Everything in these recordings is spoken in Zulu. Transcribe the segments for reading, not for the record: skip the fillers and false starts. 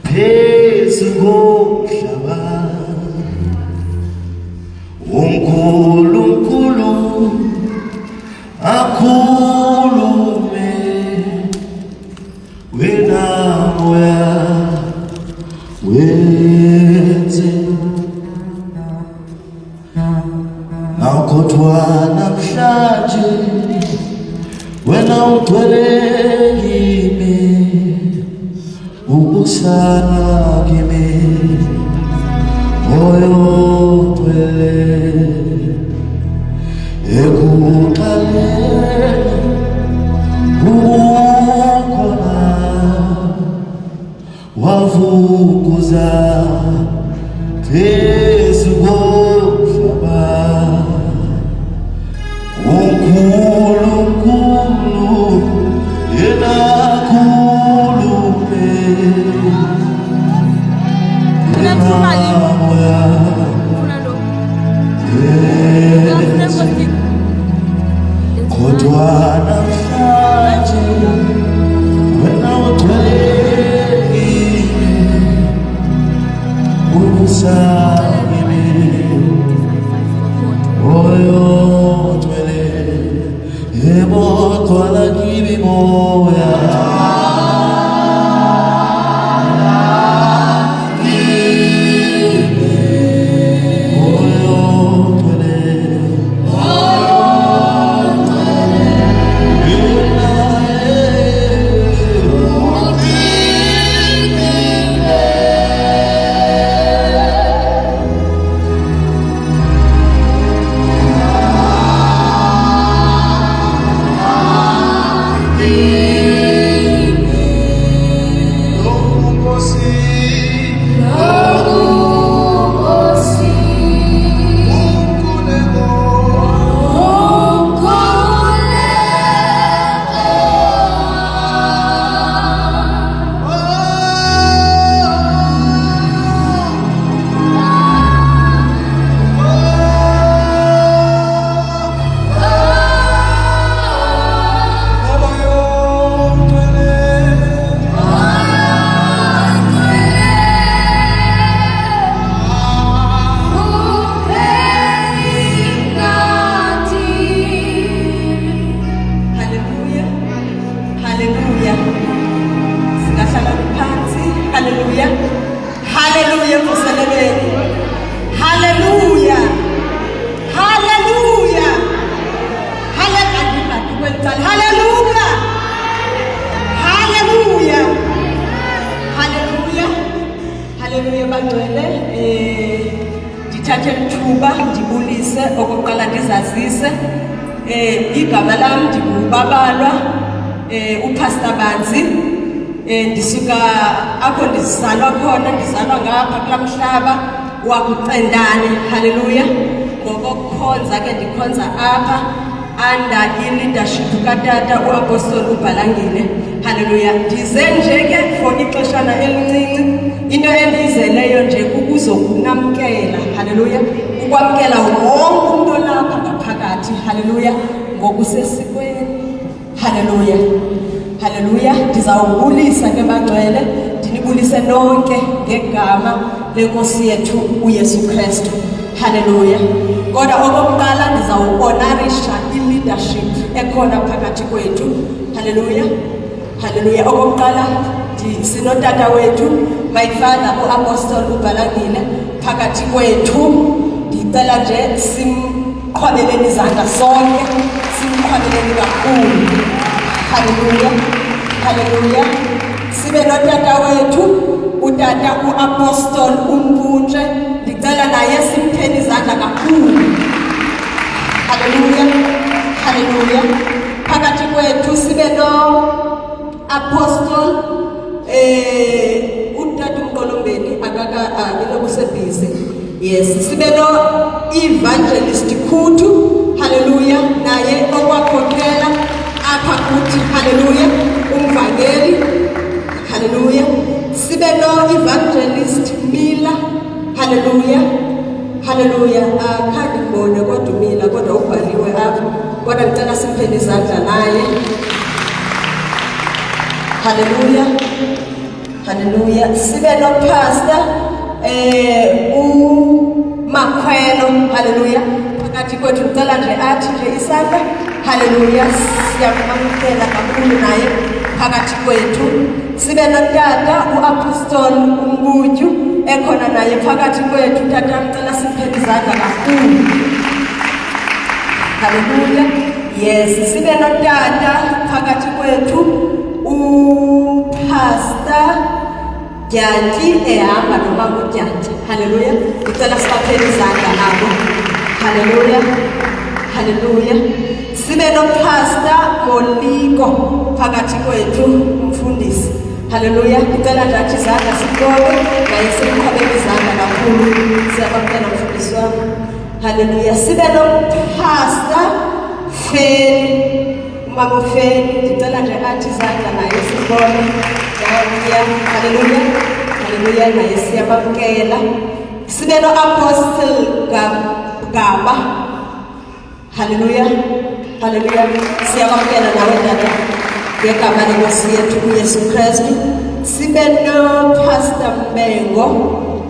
phezu komhlaba uNkulunkulu akhulume wena moya wenze nakodwa namhlanje wena ugcwele kimi ubusa kimi moyo ugcwele ekuqaleni ukhona wavukuza phezu komhlaba uNkulunkulu yena khulume kodwa namhlanje wena ugcwele ubusa kimi moyo ugcwele yebo gcwala kimi moya Ndithathe ithuba ndibulise okokuqala ndizazise igama lam ndinguBabalwa uPastor Banzi ndisuka apho ndizalwa khona ndizalwa ngapha kulamhlaba wakuCendane haleluya ngokukhonza ke ndikhonza apha under i-leadership katata uApostle uBhalangile haleluya ndize nje ke for ixeshana elincinci into endiyizeleyo nje kukuzokunamkela haleluya ukwamkela wonke umuntu lapha ngaphakathi haleluya ngokusesikweni haleluya haleluya ndizawubulisa ke bangcwele ndinibulise nonke ngegama lenkosi yethu uYesu Kristu haleluya kodwa okokuqala ndizawuhonorisha i-leadership ekhona phakathi kwethu haleluya haleluya okokuqala sinotata wethu my father uApostle uBhalangile phakathi kwethu ndicela nje simqhwabeleni izandla sonke simqhwabeleni kakhulu haleluya haleluya sibe notata wethu utata uApostle uMpuntshe ndicela naye simtheni izandla kakhulu haleluya haleluya phakathi kwethu sibe no Apostle utata uMqolombeni akusebizi yes sibe no evangelist Khuthu haleluya naye okwakhokhela apha kuthi haleluya umvangeli haleluya sibe no evangelist Mila haleluya haleluya akhadi ngibone kodwa Mila kodwa ubhaliwe apha kodwa ngicela simpheni izandla naye haleluya haleluya. Sibe no pastor uMakhwelo, haleluya, phakathi kwethu. Ngicela nje athi nje isandla, haleluya. Siyamamukela kakhulu naye phakathi kwethu. Sibe notata uApostle uMbutyu ekhona naye phakathi kwethu. Tata, ngicela simphe izandla kakhulu, haleluya. Yes, sibe notata phakathi kwethu uPastor Dyantyi ehamba noma uDyantyi, haleluya. Ngicela sibaphele izandla nabo, haleluya, haleluya. Sibe noPastor Moliko phakathi kwethu, umfundisi, haleluya. Ngicela nje athi izandla sibonge naye simqhubele izandla kakhulu. Siyababonga mfundisi wami, haleluya. Sibe noPastor Feni, umama Feni. Ngicela nje athi izandla naye sibonge, haleluya, haleluya, naye siyabamkela. Sibe noApostle Gaba, haleluya, haleluya. Siyabamkela nawe dada ngegama leNkosi yethu uYesu Kristu. Sibe noPastor Mbengo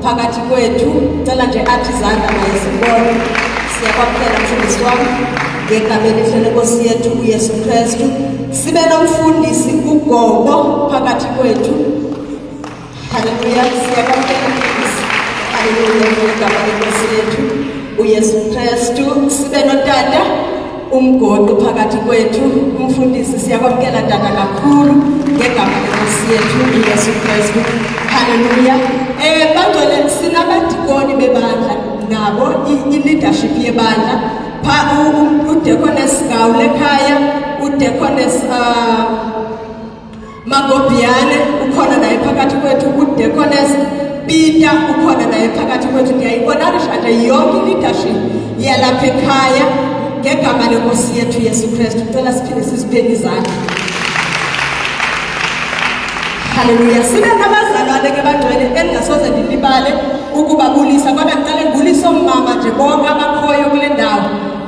phakathi kwethu. Ngicela nje athi izandla naye sibonge. Siyabamkela mfundisi wami ngegama leNkosi yethu uYesu Kristu. Sibe nomfundisi uGogo phakathi kwethu, haleluya. Siyabamkela mfundisi, haleluya, ngegama leNkosi yethu uYesu Kristu. Sibe notata uMgoqo phakathi kwethu, umfundisi. Siyabamkela tata kakhulu ngegama leNkosi yethu uYesu Kristu, haleluya. Bangcwele sinabadikoni bebandla nabo i-leadership yebandla. uDeaconess Gawule ekhaya, uDeaconess Magobiyane ukhona naye phakathi kwethu, uDeaconess Peter ukhona naye phakathi kwethu. Ndiyayibona nje yonke i-leadership yalapha ekhaya ngegama leNkosi yethu Yesu Kristu. Ngicela siphinde sizipheni izandla, haleluya. Sibe nabazalwane ke bangcwele engingasoze ndilibale ukubabulisa, kodwa ngicela ngibulise umama nje bonke abakhoyo kule ndawo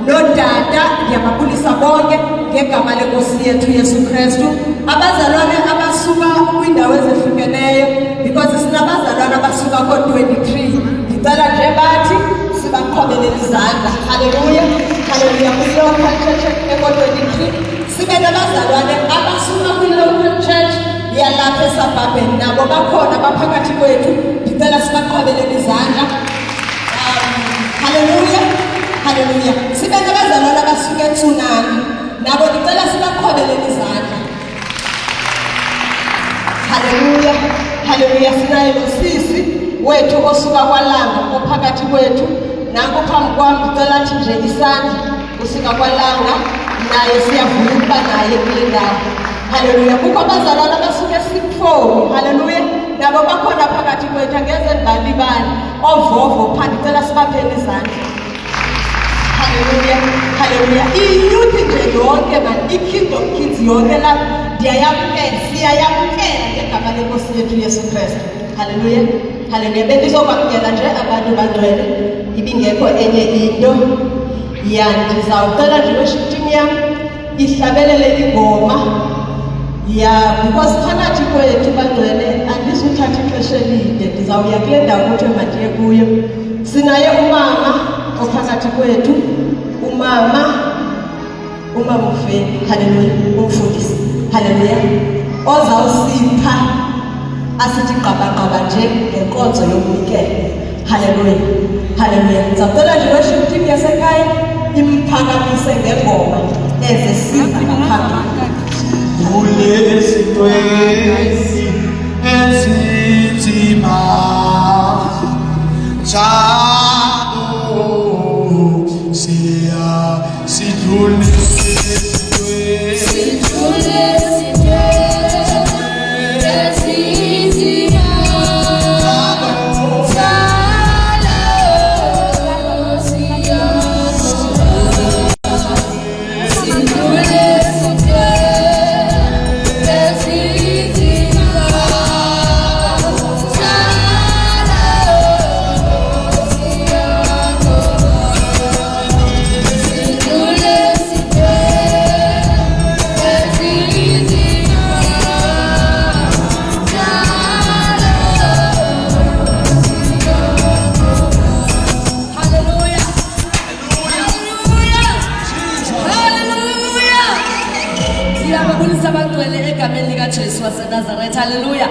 notata. Ngiyababulisa bonke ngegama leNkosi yethu Yesu Kristu. Abazalwane abasuka kwindawo ezehlukeneyo, because sinabazalwane abasuka ko-23. Ngicela nje bathi sibaqhobele izandla, haleluya, haleluya. Kwi-local church eko-23 sibe nabazalwane abasuka kwi-local church yalapha eSabhabheni, nabo bakhona baphakathi kwethu. Ngicela sibaqhobele izandla, haleluya, haleluya. Sibe nabazalwane abasuka eTsunani, nabo ngicela sibaqhobele izandla, haleluya, haleluya. Sinaye nosisi wethu osuka kwaLanga ophakathi kwethu, nanku phambi kwami. Ngicela athi nje isandla usuka kwaLanga, naye siyavuma ukuba naye kule ndawo, haleluya. Kukho abazalwane abasuka eSiphomi, haleluya, nabo bakhona phakathi kwethu. Angeze ndibalibali oVovo phansi, ngicela sibaphele izandla, haleluya, haleluya. I-youth nje yonke man, i-Kingdom Kids yonke la ndiyayamkela, siyayamkela ngegama leNkosi yethu Yesu Kristu, haleluya, haleluya. Bendizokwamkela nje abantu bangcwele, ibingekho enye into. Ndizawucela nje worship team yam ihlabelele ingoma, because phakathi kwethu bangcwele andizuthatha ixesha elide. Ndizawuya kule ndawo kuthiwe mandiye kuyo. Sinaye umama ophakathi kwethu, umama Mfeni, haleluya, umfundisi, haleluya, ozawusipha asithi gqabagqaba nje ngenkonzo yokunikela, haleluya, haleluya. Ndizawucela nje worship team yasekhaya imphakamise ngengoma ezesiza ngaphambili. Kulesitwesi esinzima njalo sidlule Time. hallelujah.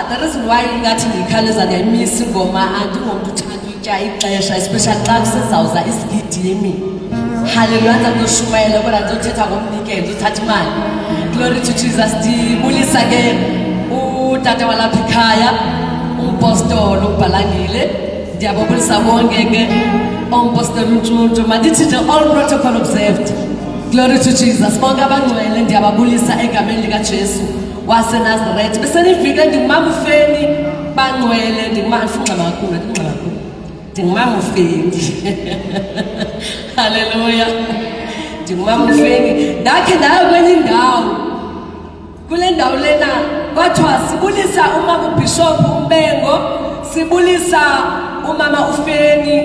The reason why ngathi ngikhaleza ngiyayimisa ingoma andingomuntu uthanda utya ixesha especially xa kusezawuza isigidimi. Hallelujah. Anza kushumayela kodwa ndizothetha ngomnikelo uthatha imali. Glory to Jesus. Ndibulisa ke utata walapha ekhaya umpostoli uBhalangile. Ndiyababulisa bonke ke umpostoli uNtshuntshu. Mandithi nje all protocol observed. Glory to Jesus. Bonke abangcwele ndiyababulisa egameni likaJesu waseNazaretha. Bese nifike ndingumama uFeni bangcwele ndingumafungqa kakhulu ndingumama uFeni. Hallelujah. Ndingumama uFeni. Ndakhe ndaya kwenye indawo. Kule ndawo lena kwathiwa sibulisa umama uBishop uMbengo, sibulisa umama uFeni.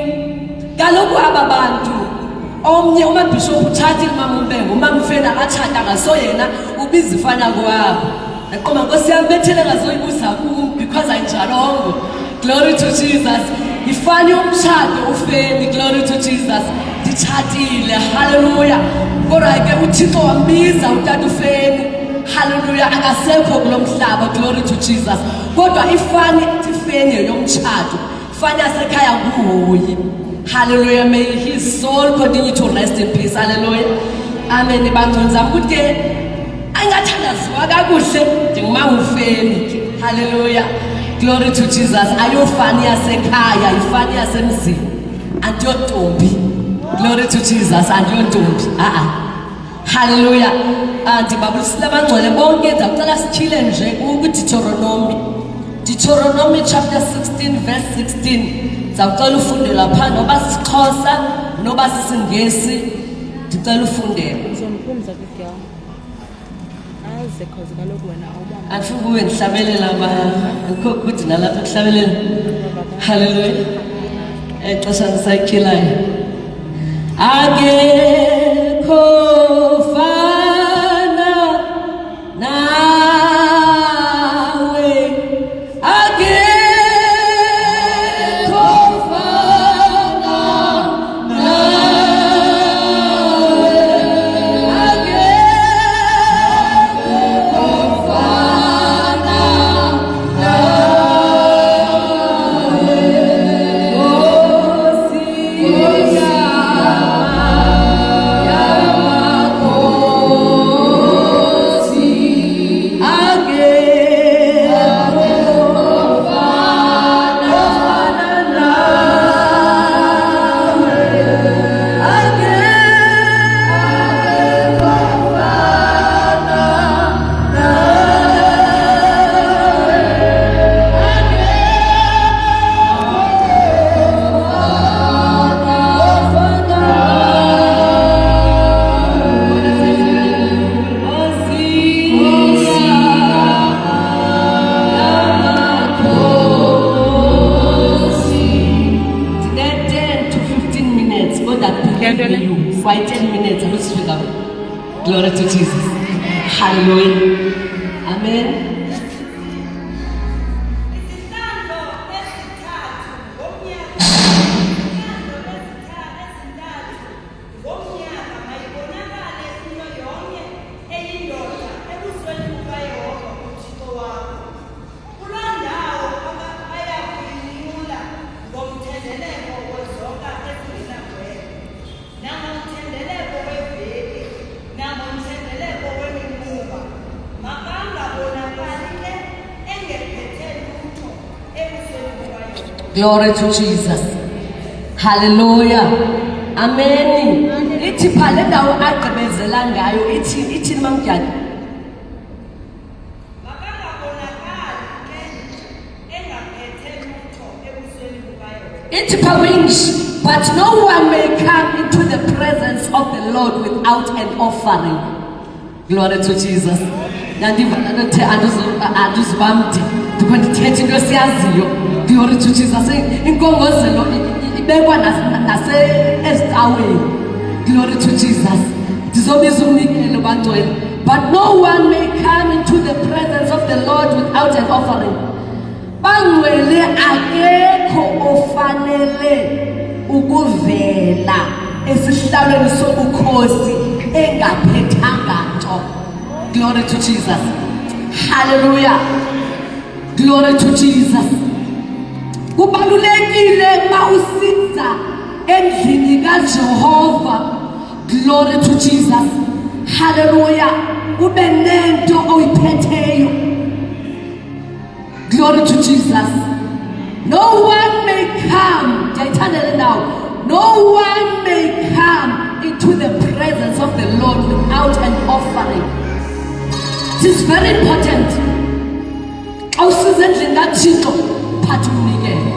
Kaloku aba bantu omnye umaBishop utshatile umama uMbengo, umama uFeni akatshata ngaso yena ubizifana kwabo. Naqoma Nkosi yami bethele ngazoyibuza kum because ayinjalongo. Glory to Jesus. Ifani umshado uFeni. Glory to Jesus. Nditshatile. Hallelujah. Kodwa ke uThixo wambiza utata uFeni. Hallelujah. Akasekho kulomhlaba. Glory to Jesus. Kodwa ifani iFeni yomshado. Ifani yasekhaya nguhoyi. Hallelujah. May his soul continue to rest in peace. Hallelujah. Amen. Bantwana zami ukuthi ke angathandaziwa kakuhle ndingumama uFeni. Hallelujah. Glory to Jesus. Ayofani yasekhaya, ifani yasemzini. Andiyontombi. Glory to Jesus. Andiyontombi. Hallelujah. Ndibabulisile abangcwele bonke ndicela sityhile nje kuDeuteronomy. Deuteronomy chapter 16 verse 16. Ndicela ufundela phaa noba sisiXhosa noba sisiNgesi. Ndicela ufundela. Uzomphumza ke girl. Aze cause kaloku wena awubamba. Andifuni kube ndihlabelela andikho good nalapha kuhlabelela. Hallelujah. Exesha ndisayikhilayo. Akekho fana nawe. Akekho fana nawe. Akekho fana nawe. Nkosi by 10 minutes, glory to Jesus. Hallelujah. Amen. Glory to Jesus. Hallelujah. Amen. Ithi phale ndawo agqibezela ngayo ithi mamdyana. Ithi pawinji, but no one may come into the presence of the Lord without an offering. Glory to Jesus. Nandivala nothe anduzibamdi ndikho ndithetha into esiyaziyo. Glory to Jesus. Inkongozelo ibekwa ezicaweni. Glory to Jesus. Ndizobiza umnikelo bantwana. But no one may come into the presence of the Lord without an offering. Bangcwele akekho ofanele ukuvela esihlalweni sobukhosi engaphethanga nto. Glory to Jesus. Hallelujah. Glory to Jesus. Kubalulekile mawusiza endlini kaJehova. Glory to Jesus. Hallelujah. Ube nento oyiphetheyo. Glory to Jesus. No one may come. No one may come into the presence of the Lord without an offering. It is very important. Awusize endlini kaThixo phatha umnikelo.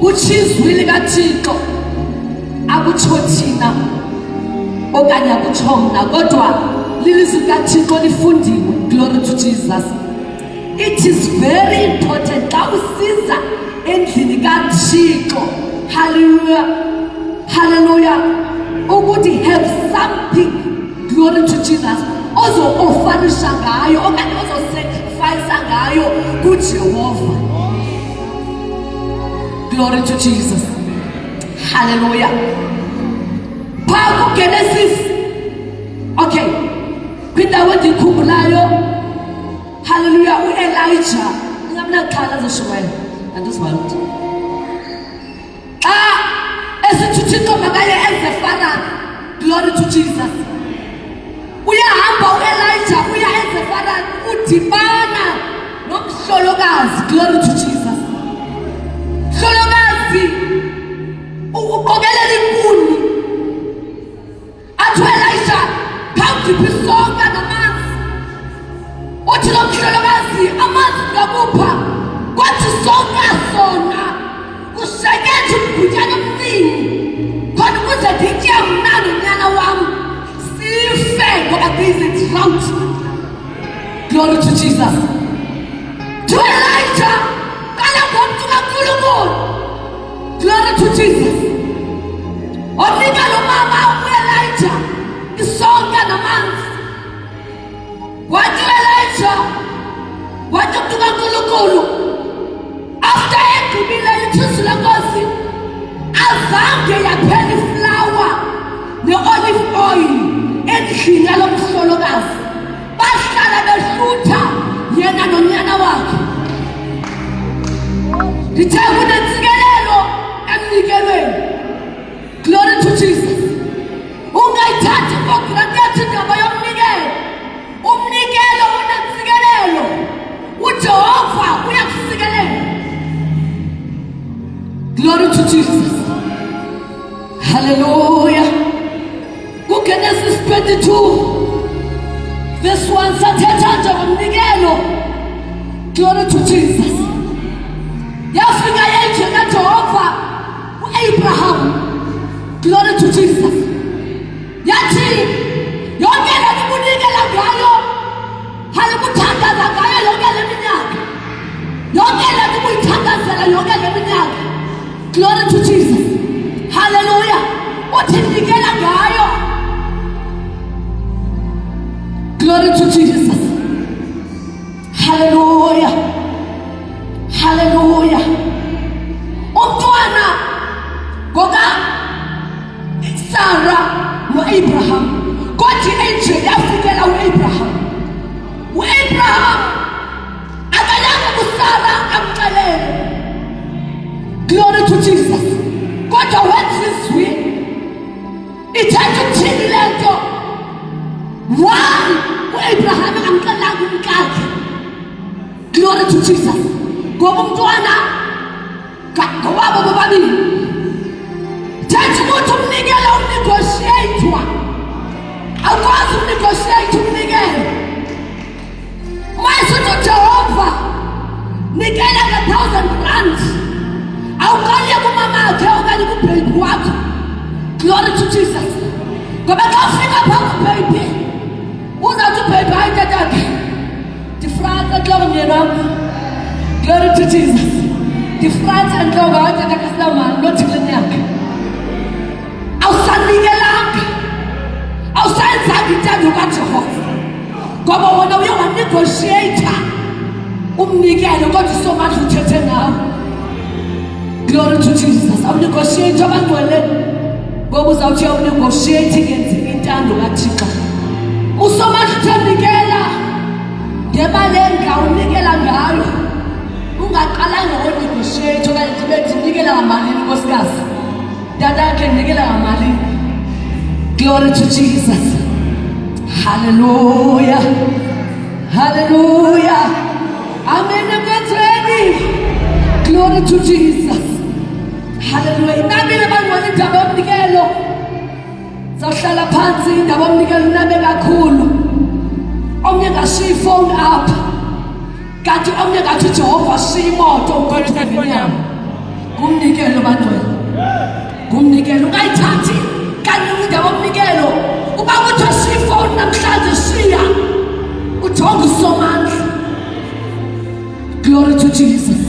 Uchizwi likaThixo akutsho thina okanye akutsho mna kodwa lilizwi likaThixo lifundiwe. Glory to Jesus. It is very important xa usiza endlini kaThixo. Hallelujah. Hallelujah. Ukuthi have something. Glory to Jesus. Ozo-ofanisha ngayo okanye ozo-sacrifice ngayo kuJehova. Glory to Jesus. Hallelujah. Phaa Genesis. Okay. Kwindawo endikhumbulayo. Hallelujah. U-Elijah. Ngingamnaqhala azoshumayela. Andizibali. Esithi uThixo makaye eZefarani. Glory to Jesus. Uyahamba u-Elijah uya eZefarani udibana nomhlolokazi. Glory to Jesus. Mhlolokazi uqokelela inkuni. Athi u-Elijah khawudiphe isonka namanzi. Uthi lo mhlolokazi amanzi ngakupha. Kwathi sonka sona kusekethe umgutyana omningi. Khona ukuze nditye mna nonyana wam sife ngoba there is a drought. Glory to Jesus. To Elijah kala ngomntu kaNkulunkulu. Glory to Jesus. Onika lo mama u-Elijah isonka namanzi. Wathi u-Elijah wathi umntu kaNkulunkulu after egqibile ithusi lenkosi azange yaphela iflawa ne-olive oil endlini yalo mhlolokazi. Bahlala behlutha yena nonyana wakhe. Ndithe kunentsikelelo emnikelweni. Glory to Jesus. Ungayithathi for granted indaba yomnikelo. Umnikelo unentsikelelo. uJehova uyakusikelela. Glory to Jesus. Hallelujah. Genesis 22 verse 1 sathetha nje ngomnikelo. Glory to Jesus. Yafika yenje kaJehova uAbraham. Glory to Jesus. Yathi yonke le kunikela ngayo halikuthandaza ngayo yonke le minyaka. Yonke le kuyithandazela yonke le minyaka. Glory to Jesus. Hallelujah. Uthi nikela ngayo. Glory to Jesus. Hallelujah. Hallelujah. Umntwana ngoka Sarah no-Abraham. Kodwa enje yafikela u-Abraham. U-Abraham akalanga kuSarah amxelele. Glory to Jesus. Kodwa wenza izwi. Ithatha ukuthini lento. One, u-Abraham amxelanga umkakhe. Glory to Jesus. Ngoba umntwana ngowabo bobabili. Thatha ukuthi umnikelo unegotiate-wa. Awukwazi unegotiate umnikelo. Mayisithi uJehova nikela nge-1,000 rand. Awuqale kumamakhe okanye kubhebhi wakho. Glory to Jesus. Ngoba xa ufika phaa kubhebhi uzawuthi ubhebhi hayi tatakhe ndifransa entloko myeni wam. Glory to Jesus. Ndifransa entloko hayi tatakhe sinamali nothi kule nyaka. Awusanikelanga. Awusayenzanga intando kaJehova. Ngoba wona uye wanegotiata umnikelo kodwa usomandla uthethe ngawo. Glory to Jesus. Awunegotiate abangcwele ngoba uzawuthi awunegotiate ngenzini intando kaThixo. Usomandla uthembekela ngemali engawunikela ngayo ungaqalanga ngonegotiate okanye ndibethi nikela ngamalini nkosikazi dadakhe nikela ngamalini. Glory to Jesus. Hallelujah. Hallelujah. Amen. Get ready. Glory to Jesus. Hallelujah. Inabile bangwani indaba yomnikelo. Zawuhlala phansi indaba yomnikelo inabe kakhulu. Omnye ngashiya ifone up. Kanti omnye ngathi Jehova shiya imoto ukhwelisa inyama. Kumnikelo bantwana. Kumnikelo ungayithathi kanti indaba yomnikelo. Uba kuthi shiya ifone namhlanje shiya. Ujonga usomandla. Glory to Jesus.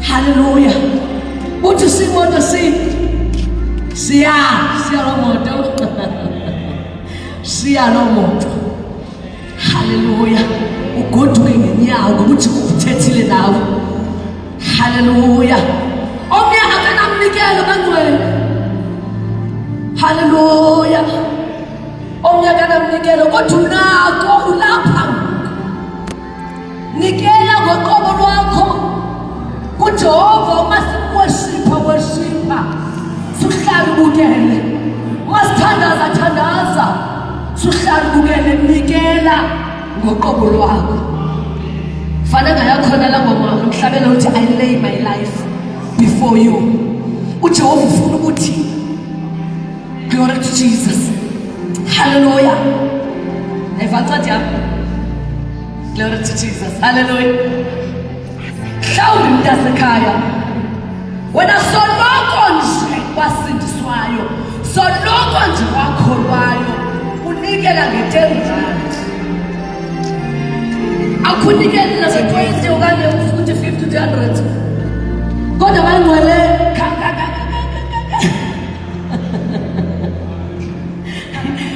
Hallelujah. Uthi simoto siya lo moto. Siya lo moto. Hallelujah. Ugoduke ngenyawo ngoba uthi uthethile nawe. Hallelujah. Omnye akanamnikelo bangcwele. Hallelujah. Omnye akanamnikelo kodwa unako ulapha. Nikela ngoqobo lwakho kuJehova uma siworshipha sihlala ubukele masithandaza thandaza sihlala ubukele nikela ngoqobo lwakho fanele ngayakhona la ngoma umhlabela uthi I lay my life before you uJehova ufuna ukuthi glory to Jesus. Hallelujah. Evantsati yami. Glory to Jesus. Hallelujah. Hlawumbe mntasekhaya wena soloko nje wasindiswayo soloko nje wakholwayo unikela nge-10 akunikeli nase-20 okanye ufute 50 to 100 kodwa bangcwele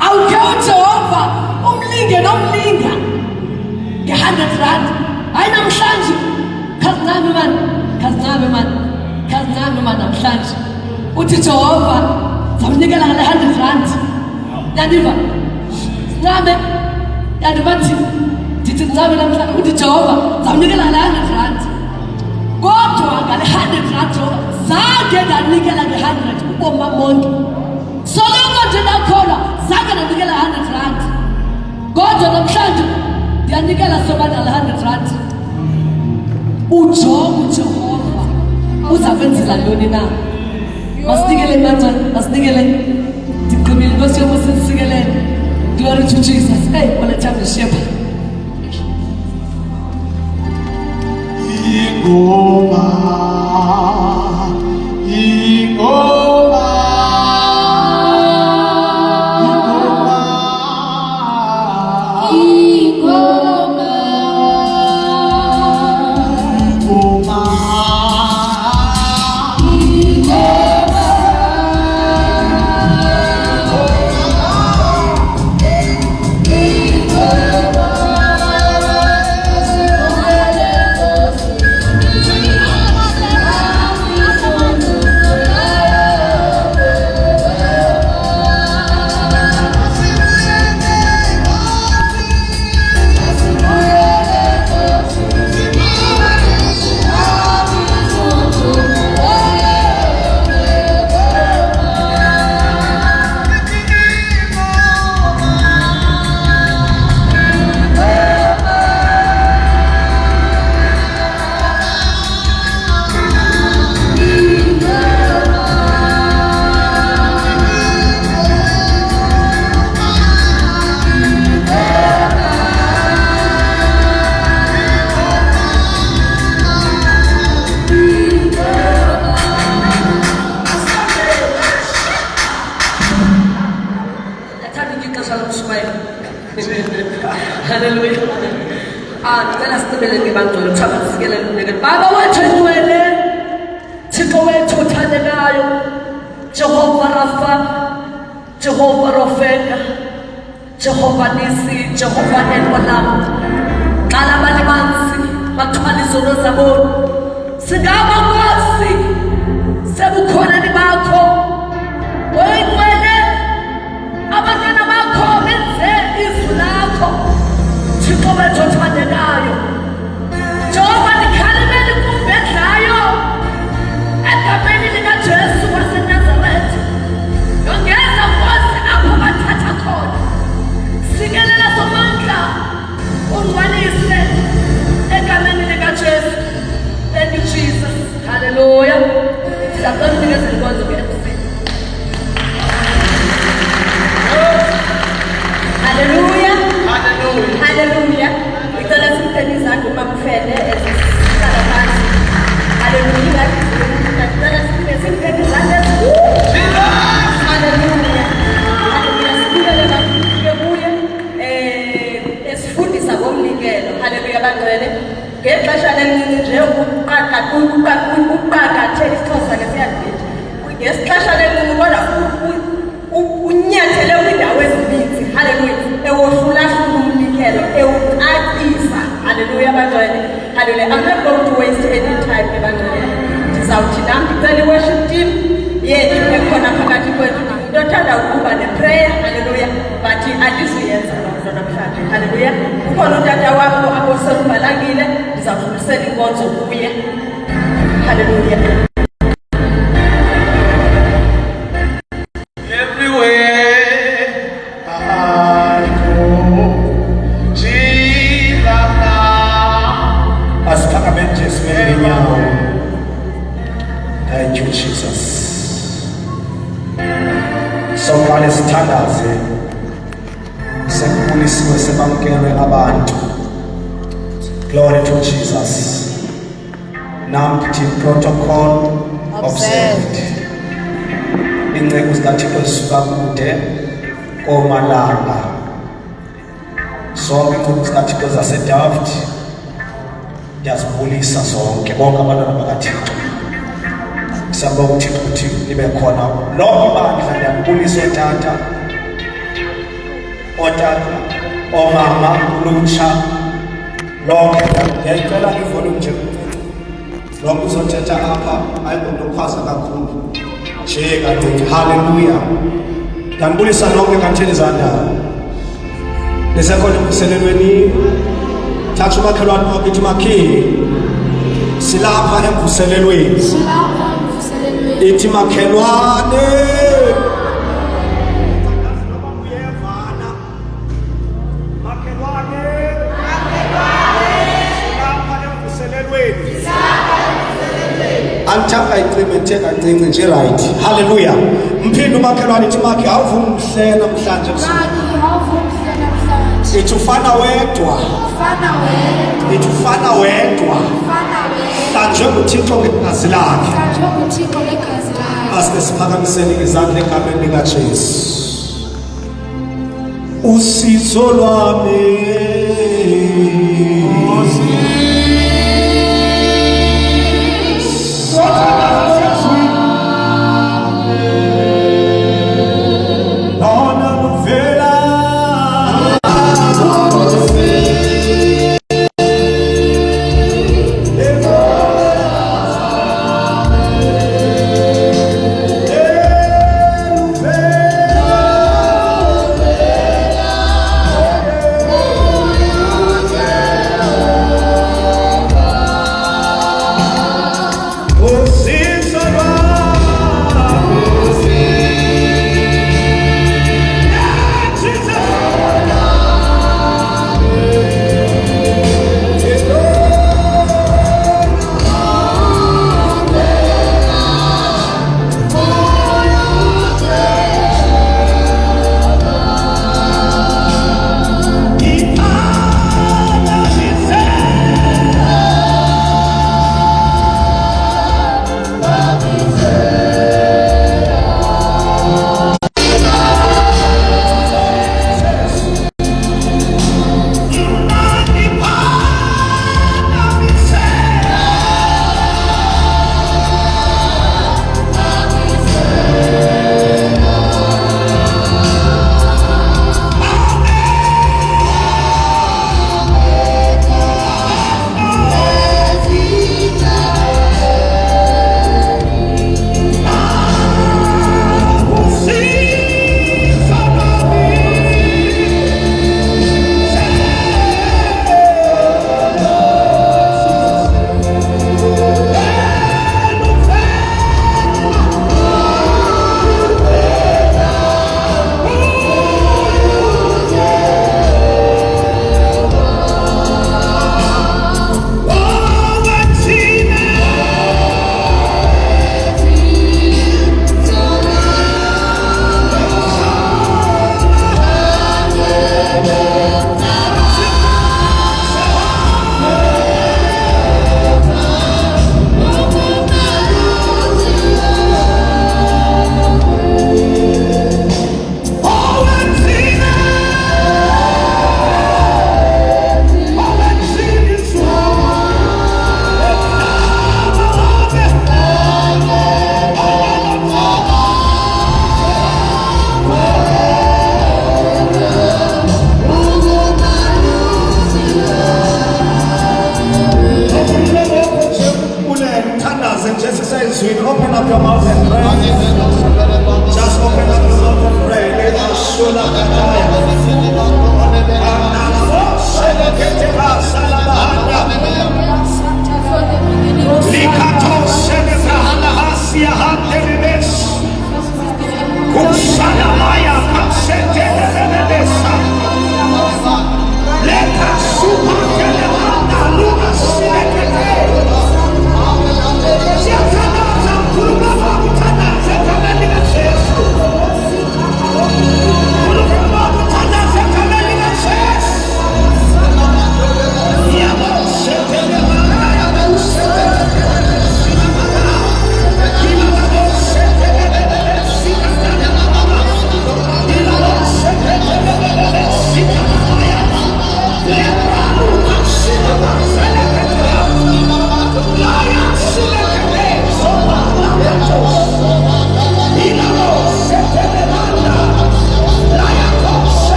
awukhe uJehova umlinge nomlinga nge-100 rand hayi namhlanje kazinami man namhlanje uthi Jehova zawunikela ngale 100 rand yandiva singabe yandibathi ndithi ncabe namhlanje uthi Jehova zawunikela ngale 100 rand kodwa ngale 100 rand zange ndanikela nge-100 ubomi bam bonke soloko nje ndakhona zange ndanikela 100 rand kodwa namhlanje ndiyanikela sobana ngale 100 rand uJehova uzakwenzela ntoni na masinikele manje masinikele ndiqhubile Nkosi yami sisikelele. Glory to Jesus. Hey wala thambe shepherd Ingoma Hallelujah. Ngicela sicebele ngibangcwele uthaba sikelele unikele Baba wethu engcwele Thixo wethu othandekayo Jehova Rafa Jehova Rofeka Jehova Nisi Jehova Elolam qala abalimanzi bathwala izono zabo singaba Nkosi sebukhoneni bakho wengcwele abantwana bakho benze izwi lakho Thixo wethu othandekayo elincinci nje uqaqathela isixhosa ke siyadibetha ngesixesha elincinci kodwa unyathele kwiindawo ezininzi haleluya ewohlulahlula umnikelo ewucacisa haleluya abantwana haleluya. I'm not going to waste any time ebantwana ndizawuthi nam ndicela i-worship team yethu ekhona phakathi kwethu ndothanda ukuba neprayer haleluya but andizuyenza loo nto namhlanje haleluya. Ukhona utata wam aboselubalangile ndizawudlulisela inkonzo kuye haleluya. Everywhere I go, Jesus. Asiphakameni Jesu ngenyawo. Thank you Jesus. Soqale sithandaze. Sekubulisiwe sebamkelwe abantu. Glory to Jesus. Nam ndithi protocol observed. Inceku zikaThixo zisuka kude komalanga. Zonke inceku zikaThixo zaseDaft ndiyazibulisa zonke bonke abantwana bakaThixo. Siyabonga uThixo ukuthi nibe khona lonke ibandla ndiyakubulisa otata omama ulutsha lonke ndiyayicela ivolume nje lonke uzothetha apha ayingomntu okhwaza kakhulu nje kancinci haleluya. Ndanibulisa lonke kantheni zandawo nisekhona emvuselelweni. Thatha umakhelwane wakho ithi makhili silapha emvuselelweni ithi makhelwane antaka icimete kancinci nje right haleluya. Mphinde umakhelwane ithi makhe awuvumhle namhlanje ithi ufana wedwa ithi ufana wedwa hlanjwe nguThixo ngegazi lakhe. Asike siphakamiseni izandla egameni likaJesu. Usizo lwami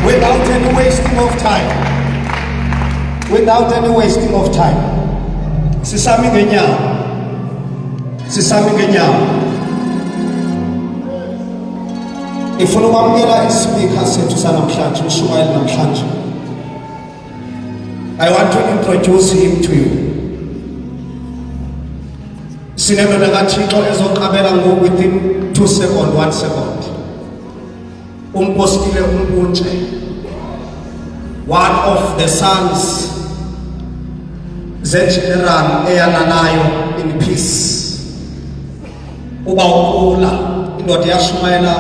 Without any wasting of time. Without any wasting of time. Sisami ngenyawo. Sisami ngenyawo. Ifuna ukwamukela ispeaker sethu sanamhlanje, uShumayeli namhlanje. I want to introduce him to you. Sinendoda kaThixo ezoqabela ngo within 2 seconds, 1 second. Umpostile uMpuntshe, one of the sons ze-general eyananayo in peace. Uba ukhula indoda yaShumayela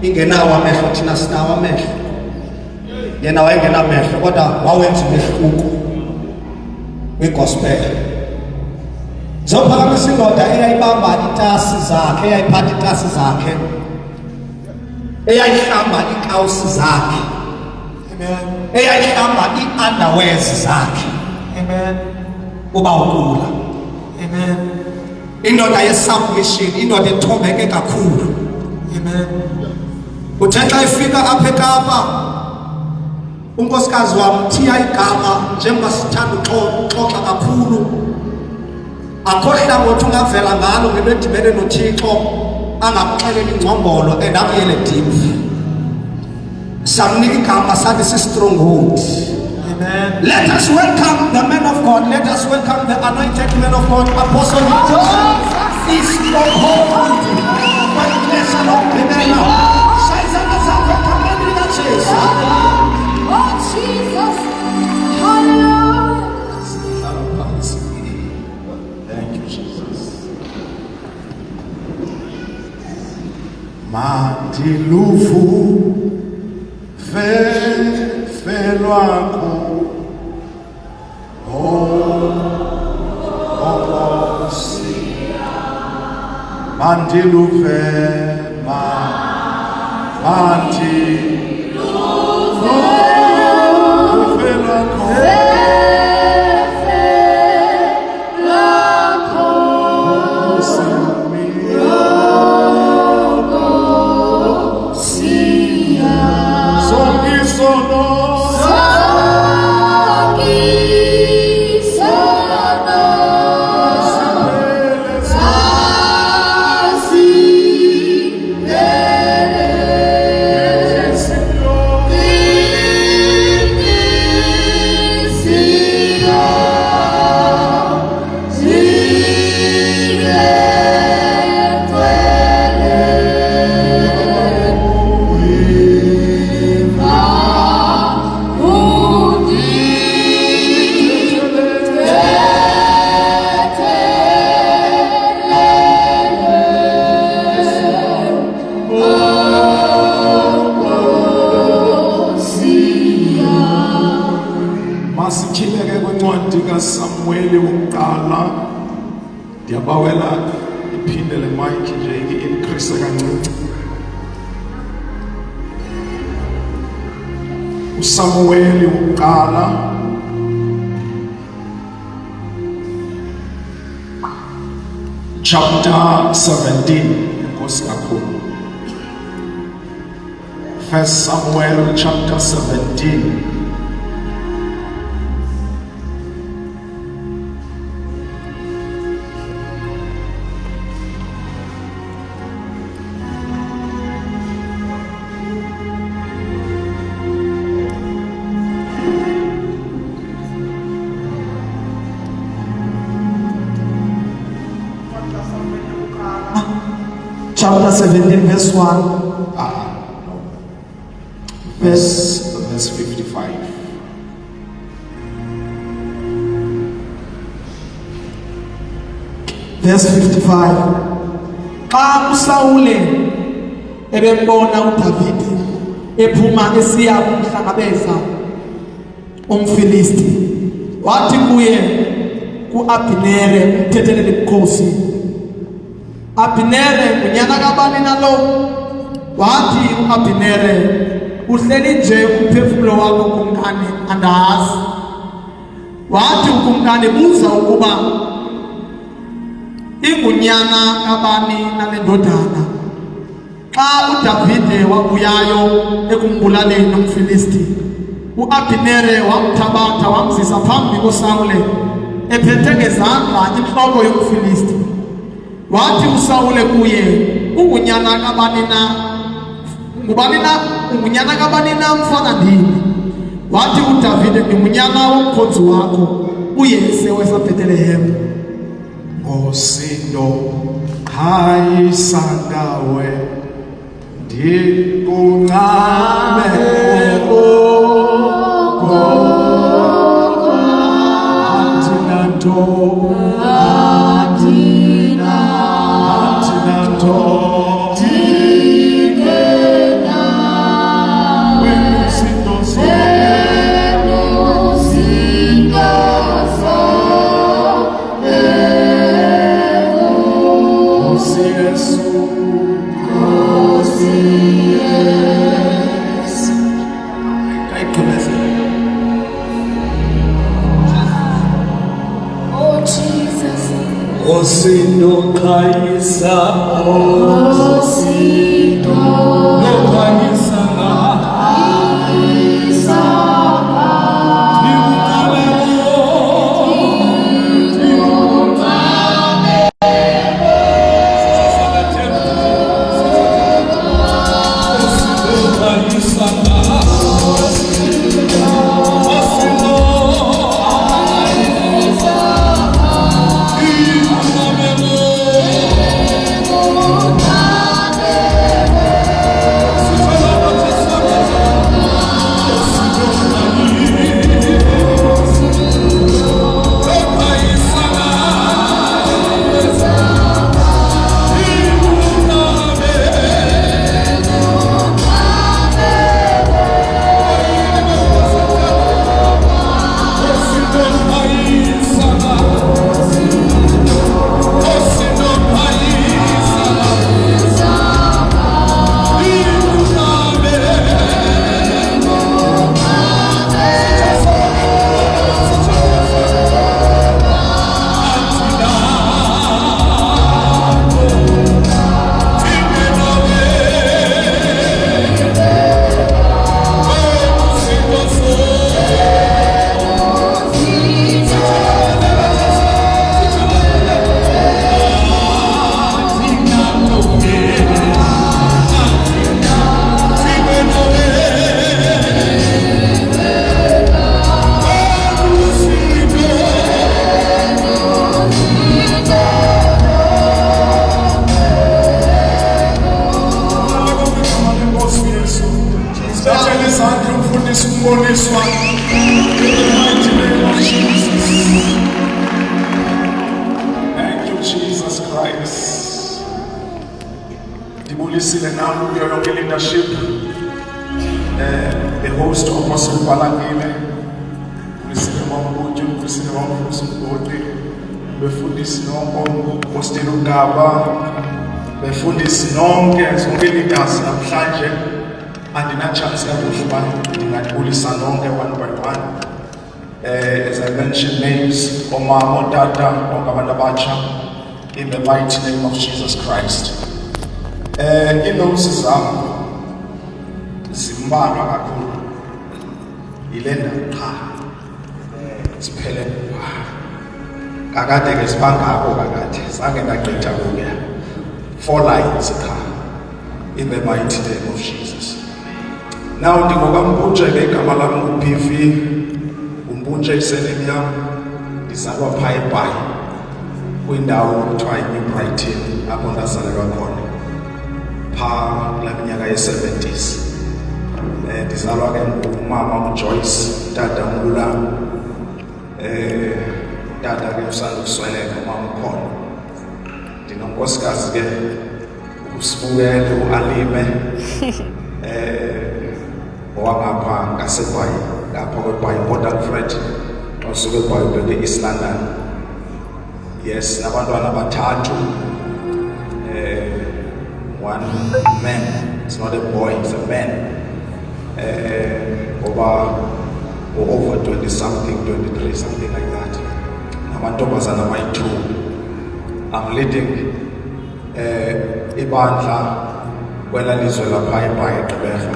ingenawo amehlo, thina sinawo amehlo. Yena wayengenamehlo kodwa wawenza umehluko kwigospel. Zophakamisa indoda eyayibamba itasi zakhe, eyayiphatha itasi zakhe, eyayihlamba iikawusi zakhe, eyayihlamba ii-underwears zakhe. Uba ukhula. Indoda ye-submission, indoda ethobeke kakhulu. Uthe xa ifika apha eKapa, unkosikazi wam thiya igama njengoba sithanda uxoxa kakhulu. Akho hlangothi ungavela ngalo ngento edibene noThixo angakuxelela ingcombolo endakuyele deep. Samnika igama sathi si-stronghold. Let us welcome the man of God. Let us welcome the anointed man of God, Apostle Jesus. Is stronghold. When blessed of the man. Shaiza zakho kameni na Jesus. Oh Jesus, hallelujah. Thank you, Jesus. Mandilufu felwako. Mandilufe Samuel wokuqala ndiyabawela iphinde le mic nje increase kancinci. uSamuel wokuqala chapter 17 Nkosi kakhulu. 1 Samuel chapter 17. Chapter 17 verse 1. Verse 55. Verse 55. Xa uSawule ebembona uDavide ephuma esiya kumhlangabeza umFilisti, wathi kuye kuAbhinere umthetheleli inkosi, Abhinere unyana kabani nalo? Wathi uAbhinere, uhleli nje umphefumulo wakho kumkani andazi. Wathi ukumkani, buza ukuba ingunyana kabani nale ndodana. xa uDavide wabuyayo ekumbulaleni umFilisti, uAbinere wamthabatha wamzisa phambi koSawule ephethe ngezandla inhloko yomFilisti. Wathi uSawule kuye, ungunyana kabani na? Ungunyana kabani na mfana ndini? Wathi uDavide, ndingunyana womkhonzi wakho uYese waseBhetelehem. Ngosindo hayisa ngawe ndikuncame andinanto Osindo kaisa, Osindo kaisa na, kaisa Thank you, Jesus Christ. Ndibulisile nami kuyo yonke leadership, the host Apostle Balangile, Mr. Mambuju, Mr. Mambuju Mbodi, befundisi nonke Ostelo Gaba, befundisi nonke zonke leaders namhlanje. Andina-chance yakuhluba ndingabulisa nonke one by one. As I mentioned names, omama, otata, bonke abantu abatsha, in the mighty name of Jesus Christ. Iinosi zam zimbalwa kakhulu, yile ndawo qha ziphelele kakade ke sibangako kakade zange ndagqitha kuya 4 lines qha, in the mighty name of Jesus. Now ndingokaMbunje ke igama lami uPV, uMbunje isenemi yam, ndizalwa phaa eBhayi kwindawo kuthiwa yiNew Brighton, apho ndazalelwa khona phaa kulaa minyaka ye-70s. Ndizalwa ke ngumama uJoyce, tata uLulama, tata ke usandukusweleka umama ukhona. Ndinonkosikazi ke uSibukele uAlime owangapha ngaseBhayi, lapha kweBhayi Port Fred, osuke eBhayi ubheke East London. Yes, nabantwana abathathu, one man, it's not a boy, it's a man, over 20 something, 23 something like that. Namantombazana abayi-2. I'm leading ibandla kwela lizwe lapha eBhayi eGqeberha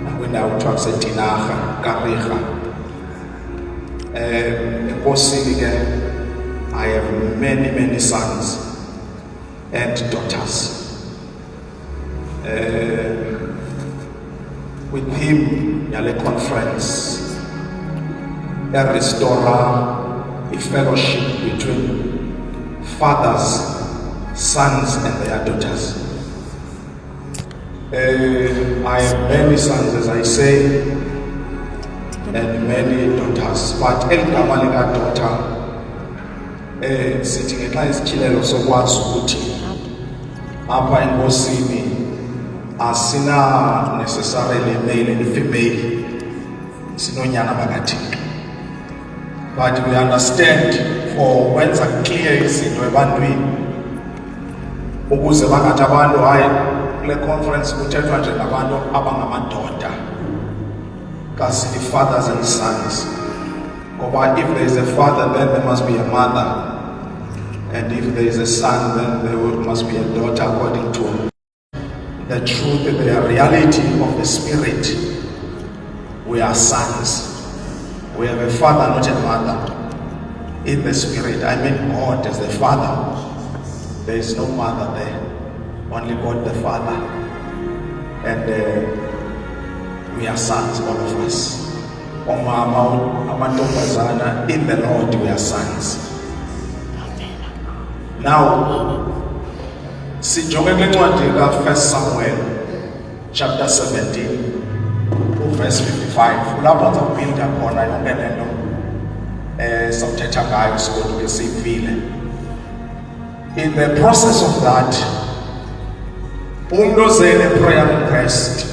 nakwindawo kuthiwa kuseDinarha kaRiga. Enkosini ke, I have many sons and daughters. With him yale conference restore a fellowship between fathers, sons and their daughters. I have many sons, as I say, and many daughters, but elgama lika daughter sithi ngenxa isityhilelo sokwazi ukuthi apha enkosini asina necessarily male and female, sinonyana bakaThixo. But we understand for wenza clear izinto ebantwini ukuze bangathi abantu hayi kule conference kuthethwa nje ngabantu abangamadoda kasi the fathers and sons. But if there is a father, then there must be a mother, and if there is a son, then there must be a daughter according to the truth and the reality of the spirit. We are sons. We have a father, not a mother. In the spirit, I mean God as the Father. There is no mother there, only God the Father. And we are sons, all of us. In the Lord, we are sons. Now, sijonge kwincwadi ka1 Samuel chapter 17 verse 55. Lapho uzawuphinda khona yonke lento sawuthetha ngayo sokuthi siyivile. In the process of that, umuntu ozele prayer request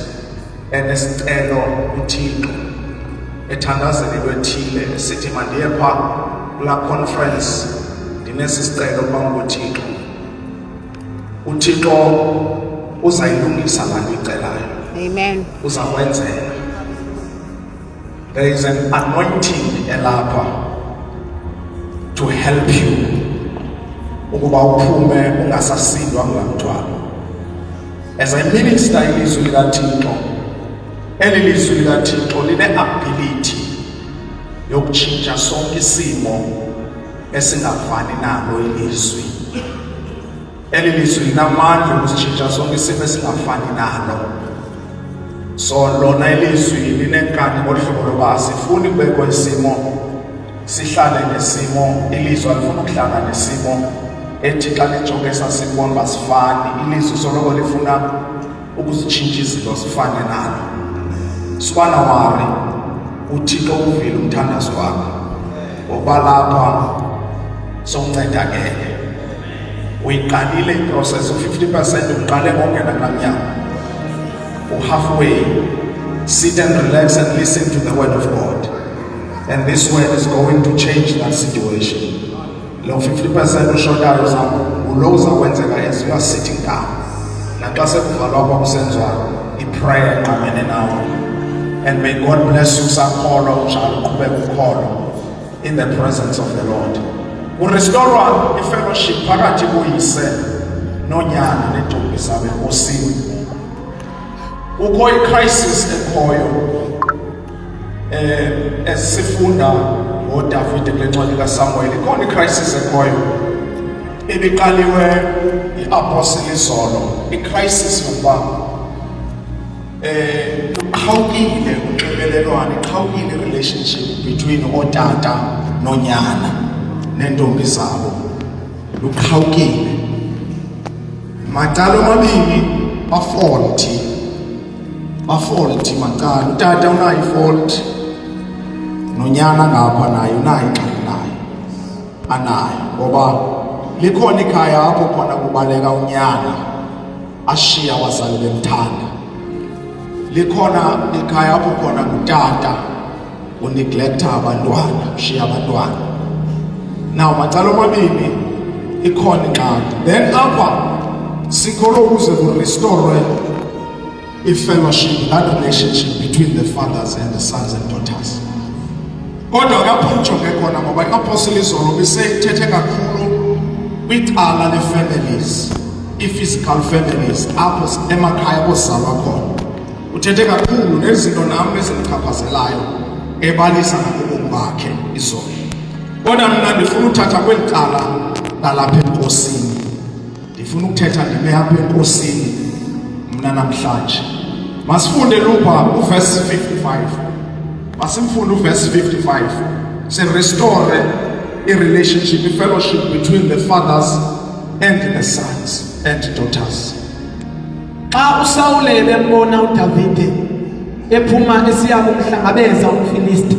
enesicelo uThixo ethandazeli lwethile sithi mandiye pha kula conference ndinesicelo phambi koThixo. uThixo uzayilungisa laa nto icelayo. Amen. Uzakwenzela. There is an anointing elapha to help you ukuba uphume ungasasindwa ngamthwalo. As I minister ilizwi likaThixo, eli lizwi likaThixo line-ability yokutshintsha sonke isimo esingafani nalo ilizwi. Eli lizwi linamandla okusitshintsha sonke isimo esingafani nalo. So lona ilizwi linenkani ngoluhlobo loba asifuni kubekho isimo sihlale nesimo. Ilizwi alifuna ukuhlala nesimo ethi xa lijonge esasibona basifani. Ilizwi soloko lifuna ukusitshintsha izinto sifane nalo. Sibana wari uThixo uvile umthandazo wakho ngoba lapha sokuncedakele. Uyiqalile iprocess of 50%, uqale ngongena kamnyama. Halfway, sit and relax and listen to the word of God, and this word is going to change that situation. Lo 50% ushodayo ulo uzakwenzeka as you are sitting down. Naxa sekuvalwa kwakusenzwa iprayer enqamene nawe. And may God bless you sakholwa unjalo uqhubeke ukholwa in the presence of the Lord. Urestorwa ifellowship phakathi koyise nonyana nentombi zabe enkosini. Ukho icrisis ekhoyo esifunda ngoDavid kule ncwadi kaSamuel. Ikhona icrisis ekhoyo ebiqaliwe iApostle Zolo. Icrisis yokuba uqhawukile unxibelelwano, iqhawukile relationship between otata nonyana nentombi zabo. Luqhawukile. Macala amabini bafaulty macala. Utata unayo ifault, nonyana ngapha naye unayo ingxaki naye anayo, ngoba likhona ikhaya apho khona kubaleka unyana ashiya abazali bemthanda. Likhona ikhaya apho khona utata uneglecta abantwana, ushiya abantwana. Now macala amabini ikhona ingxaki. Then apha sikolo ukuze kurestore i-fellowship, that relationship between the fathers and the sons and daughters. Kodwa kapho ujonge khona ngoba iApostle Zolo beseyithethe kakhulu kwicala le-families, i-physical families apho emakhaya bozalwa khona. Uthethe kakhulu nezinto nami ezindichaphazelayo ebalisa nakubomi bakhe izolo. Kodwa mna ndifuna uthatha kweli cala lalapha enkosini. Ndifuna ukuthetha nime apha enkosini mna namhlanje. Masifunde Luka uverse 55. Masimfunde uverse 55. Say restore a relationship, a fellowship between the fathers and the sons and daughters. Xa uSawule bembona uDavide ephuma esiya kumhlangabeza umFilisti,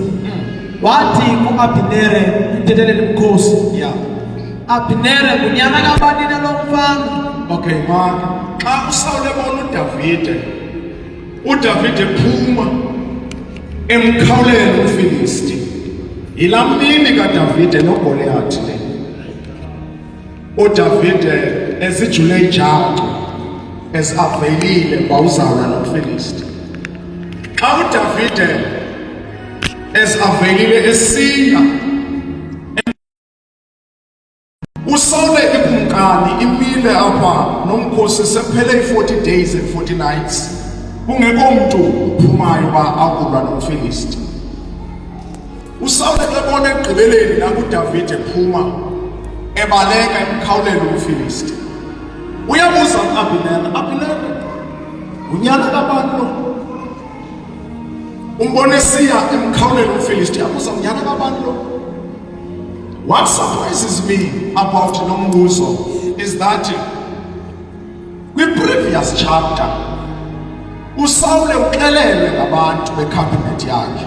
wathi kuAbinere intethelele inkosi, Yeah. Abinere ngunyana kabani lo mfana? Okay, man. Xa uSawule ebona uDavide ephuma emkhawulela umFilisti. Yilamini kaDavide noGoliath le. uDavide ezijule ijacu ezavelile wawuzalwa nomFilisti. Xa uDavide ezavelile esiya uSawule ikumkani imile apha nomkhosi sephele 40 days and 40 nights kungekho umuntu uphumayo ba akulwa nomFilisti. uSawule ebona egqibeleni la uDavide ephuma ebaleka emkhawulela umFilisti. Uyabuza Abinere, unyana kabani lo? Umbone siya emkhawulela umFilisti, yabuza unyana kabani lo? What surprises me about Nombuzo is that in the previous chapter, uSawule uxelele ngabantu becabinet yakhe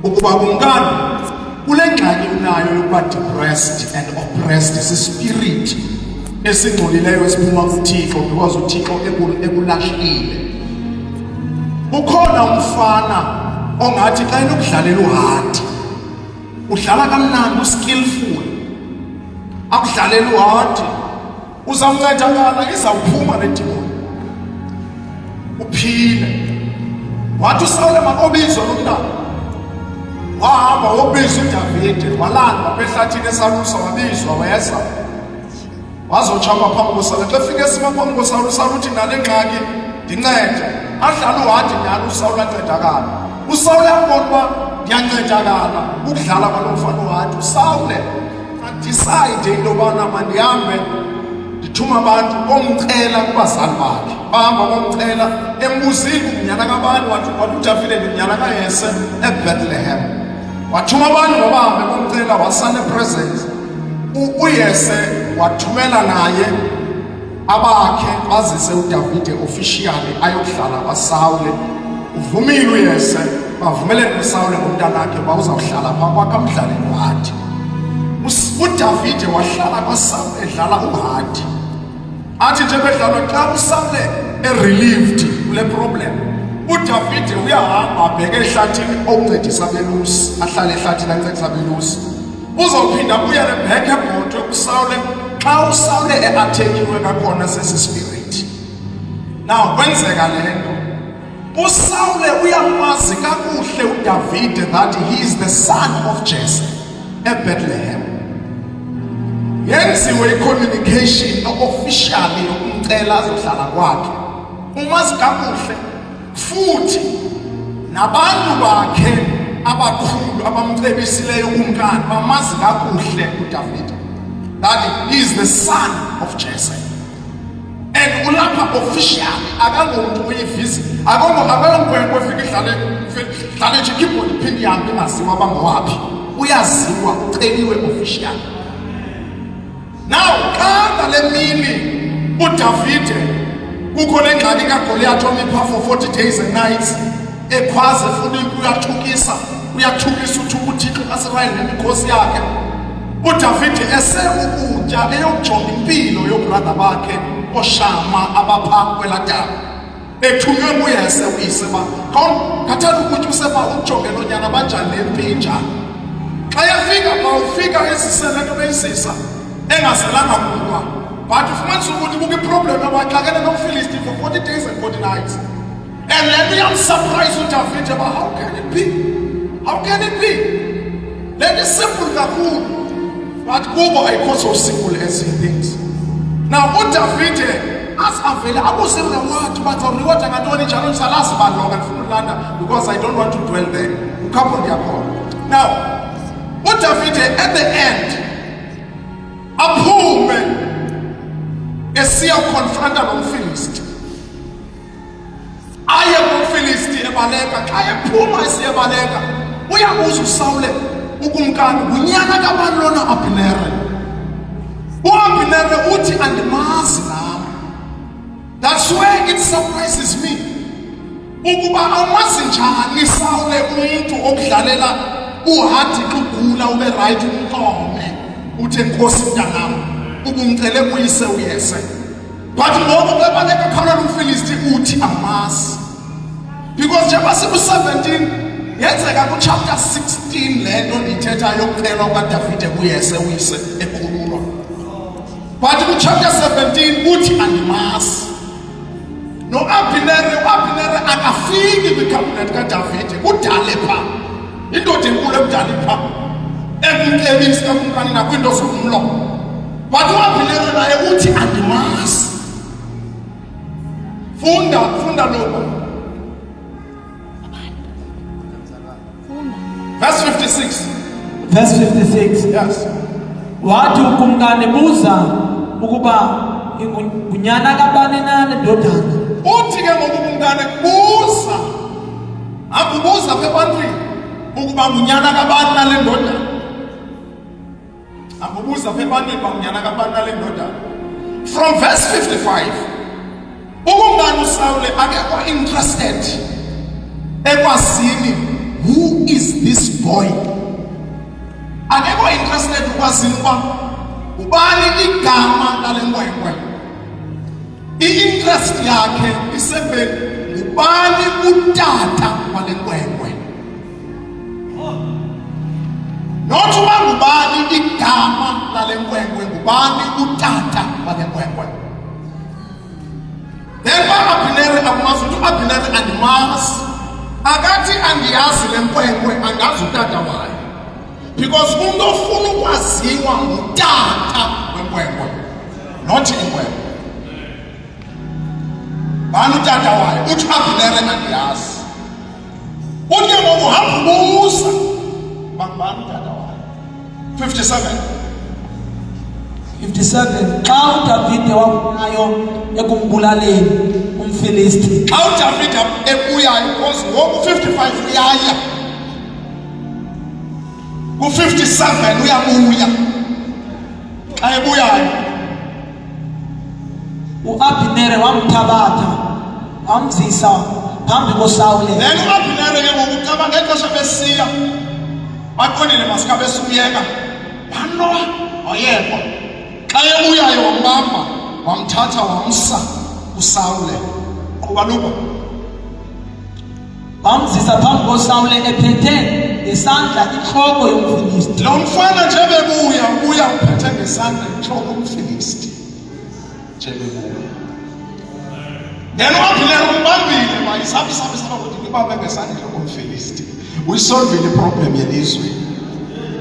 ukuba kungani kule ngxaki unayo yokuba depressed and oppressed isispirit esingcolileyo esiphuma kuThixo because uThixo ekulahlile. Ukhona umfana ongathi xa enokudlalela uhard udlala kamnandi uskillful, akudlalela uhard uzamncedakala izawuphuma le demon uphile. Wathi uSawule makobizwa lo mntana, wahamba wobiza uDavide walanda apha ehlathini esalusa wabizwa weza wazotshaba phambi koSawule. Xa efika esima phambi koSawule, uSawule uthi nale ngxaki ndincede, adlala uhadi nyani uSawule ancedakala. uSawule ambona uba ndiyancedakala ukudlala kwalo mfana uhadi. uSawule adicide into yobana mandihambe ndithuma abantu bomcela kubazali bakhe. Bahamba bomcela embuzile unyana kabani, wathi uDavide ngunyana kaYese eBethlehem. Wathuma abantu babahambe bomcela wasane presents. uYese wathumela naye abakhe bazise uDavide officially ayokudlala kwaSawule. Uvumile uYese, bavumelene noSawule ngomntanakhe bawuzawuhlala phaa kwakhe amdlale uhadi. uDavide wahlala kwaSawule edlala uhadi. Athi nje bedlala xa uSawule relieved kule problem, uDavide uyahamba abheke ehlathini okuncedisa belusi, ahlale ehlathini ancedisa belusi. Uzawuphinda buyele back ebhodwe uSawule xa uSawule eathekiwe kakhona sesi spirit. Now kwenzeka lento, uSawule uyamazi kakuhle uDavide that he is the son of Jesse eBethlehem. Yenziwe i-communication officially yokumcela azohlala kwakhe. Umazi kakuhle futhi nabantu bakhe abakhulu abamcebisileyo kumkani bamazi kakuhle uDavide that he is the son of Jesse. And ulapha officially akangomuntu uyivizi, akangonkwenkwe efika idlale nje keyboard iphinde ihambe ingaziwa bangowaphi. Uyaziwa, uceliwe officially. Now xa ngale mini uDavide kukho le ngxaki kaGoliath omipha for 40 days and nights ekhwaze futhi uyathukisa uthuka uThixo kaSirayeli nemikhosi yakhe. uDavide esewukutya eyokujonga impilo yobrother bakhe oShama abapha kweladaba, ethunywe nguYese uyise ba ngathanda ukutya useba ujonge lo nyana banjani nempi njani. Xa yafika ufika esisele nto beyisisa engazelanga kuba, but ufumanisa ukuthi kukho iproblem abaxakene nomFilisti for 40 days and 40 nights. And then uyamsurprise uDavide about how can it be? How can it be? That is simple kakhulu, but kubo ayikho so simple as he thinks. Now uDavide as avele akusele wathi bathi awureward ngantoni njalo nisalazi balo ngafuna ulanda because I don't want to dwell there. Ukapho ndiyakhona. Now uDavide at the end aphume esiya confronta nomfilisti. Aye kumfilisti ebaleka xa ephuma esiyebaleka uyabuza uSawule ukumkani unyana kabani lona Abineri. uAbineri uthi andimazi nami. That's where it surprises me ukuba amazi njani Sawule umuntu okudlalela uhadi kugula ube right umqome uthi Nkosi mntanami ubumcele kuyise uyese. But ngoba bebaleka khona umfilisti uthi amazi. Because njengoba siku 17 yenzeka ku chapter 16 lento ndithetha yokuphela ukaDavide kuyese uyise ekhululwa. But ku chapter 17 uthi andimazi. No Abineri akafiki kwikhabinethi kaDavide udale pha. Indoda enkulu ebudala pha. Emkebisi kakumkani nakwinto zomlomo. But uAbineri naye uthi andimazi. Funda lokho. Verse 56. Verse 56. Yes. Wathi ukumkani buza ukuba ngunyana kabani na le ndodana. Uthi ke ngokumkani buza. Akubuza apha ebantwini ukuba ngunyana kabani na le ndodana. Akubuza apha ebantwini ukuba ngunyana kabani na le ndodana. From verse 55. Ukumkani uSawule akekho interested ekwazini who is this boy. Akekho interested ukwazini uba ubani igama lale nkwenkwe. I-interest yakhe isebeni ubani utata wale nkwenkwe. Not uba ngubani igama lale nkwenkwe, ngubani utata wale nkwenkwe. Then Abineri akumazi ukuthi Abineri andimazi. Akathi andiyazi le nkwenkwe angazi utata wayo. Because umuntu ofuna ukwaziwa ngutata wenkwenkwe, not inkwenkwe. Bani utata wayo? Uthi Abineri andiyazi. Uthi ngoku hamba ubuza bani utata wayo. 57. Xa uDavide wabuyayo ekumbulaleni umfilisti. Xa uDavide ebuyayo because ngoku 55 uyaya. Ku-57 uyabuya. Xa ebuyayo uAbineri wamthabatha wamzisa phambi koSawule. Then uAbineri ke ngoku xa ngexesha besiya baqonile masikabe sumyeka banoa oyekwa. Xa ebuyayo wambamba wamthatha wamsa uSawule. Quba lokho. Wamzisa phambi koSawule ephethe ngesandla inhloko yomfilisti. Lo mfana nje bebuya uphethe ngesandla inhloko yomfilisti. Nje bebuya. Then uAbineri umbambile bayisabi ukuthi ngibambe ngesandla inhloko yomfilisti. Uyisolve le problem yelizwe.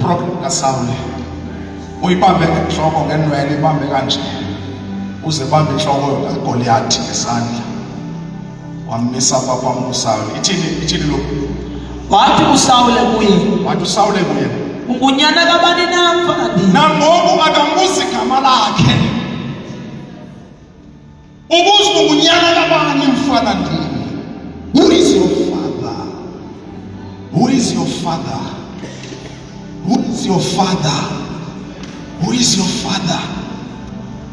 Problem kaSawule. Uyibambe ngenhloko ngenwele ibambe kanje. Uze bambe inhloko kaGoliathi ngesandla. Wamisa papa uSawule. Ithini lokho? Wathi uSawule kuye. Wathi uSawule kuye. Ungunyana kabani na mfana ndini? Nangoku akambuzi igama lakhe. Ubuza ungunyana kabani mfana ndini? Who is your father? Who is your father? Who is your father? Who is your father?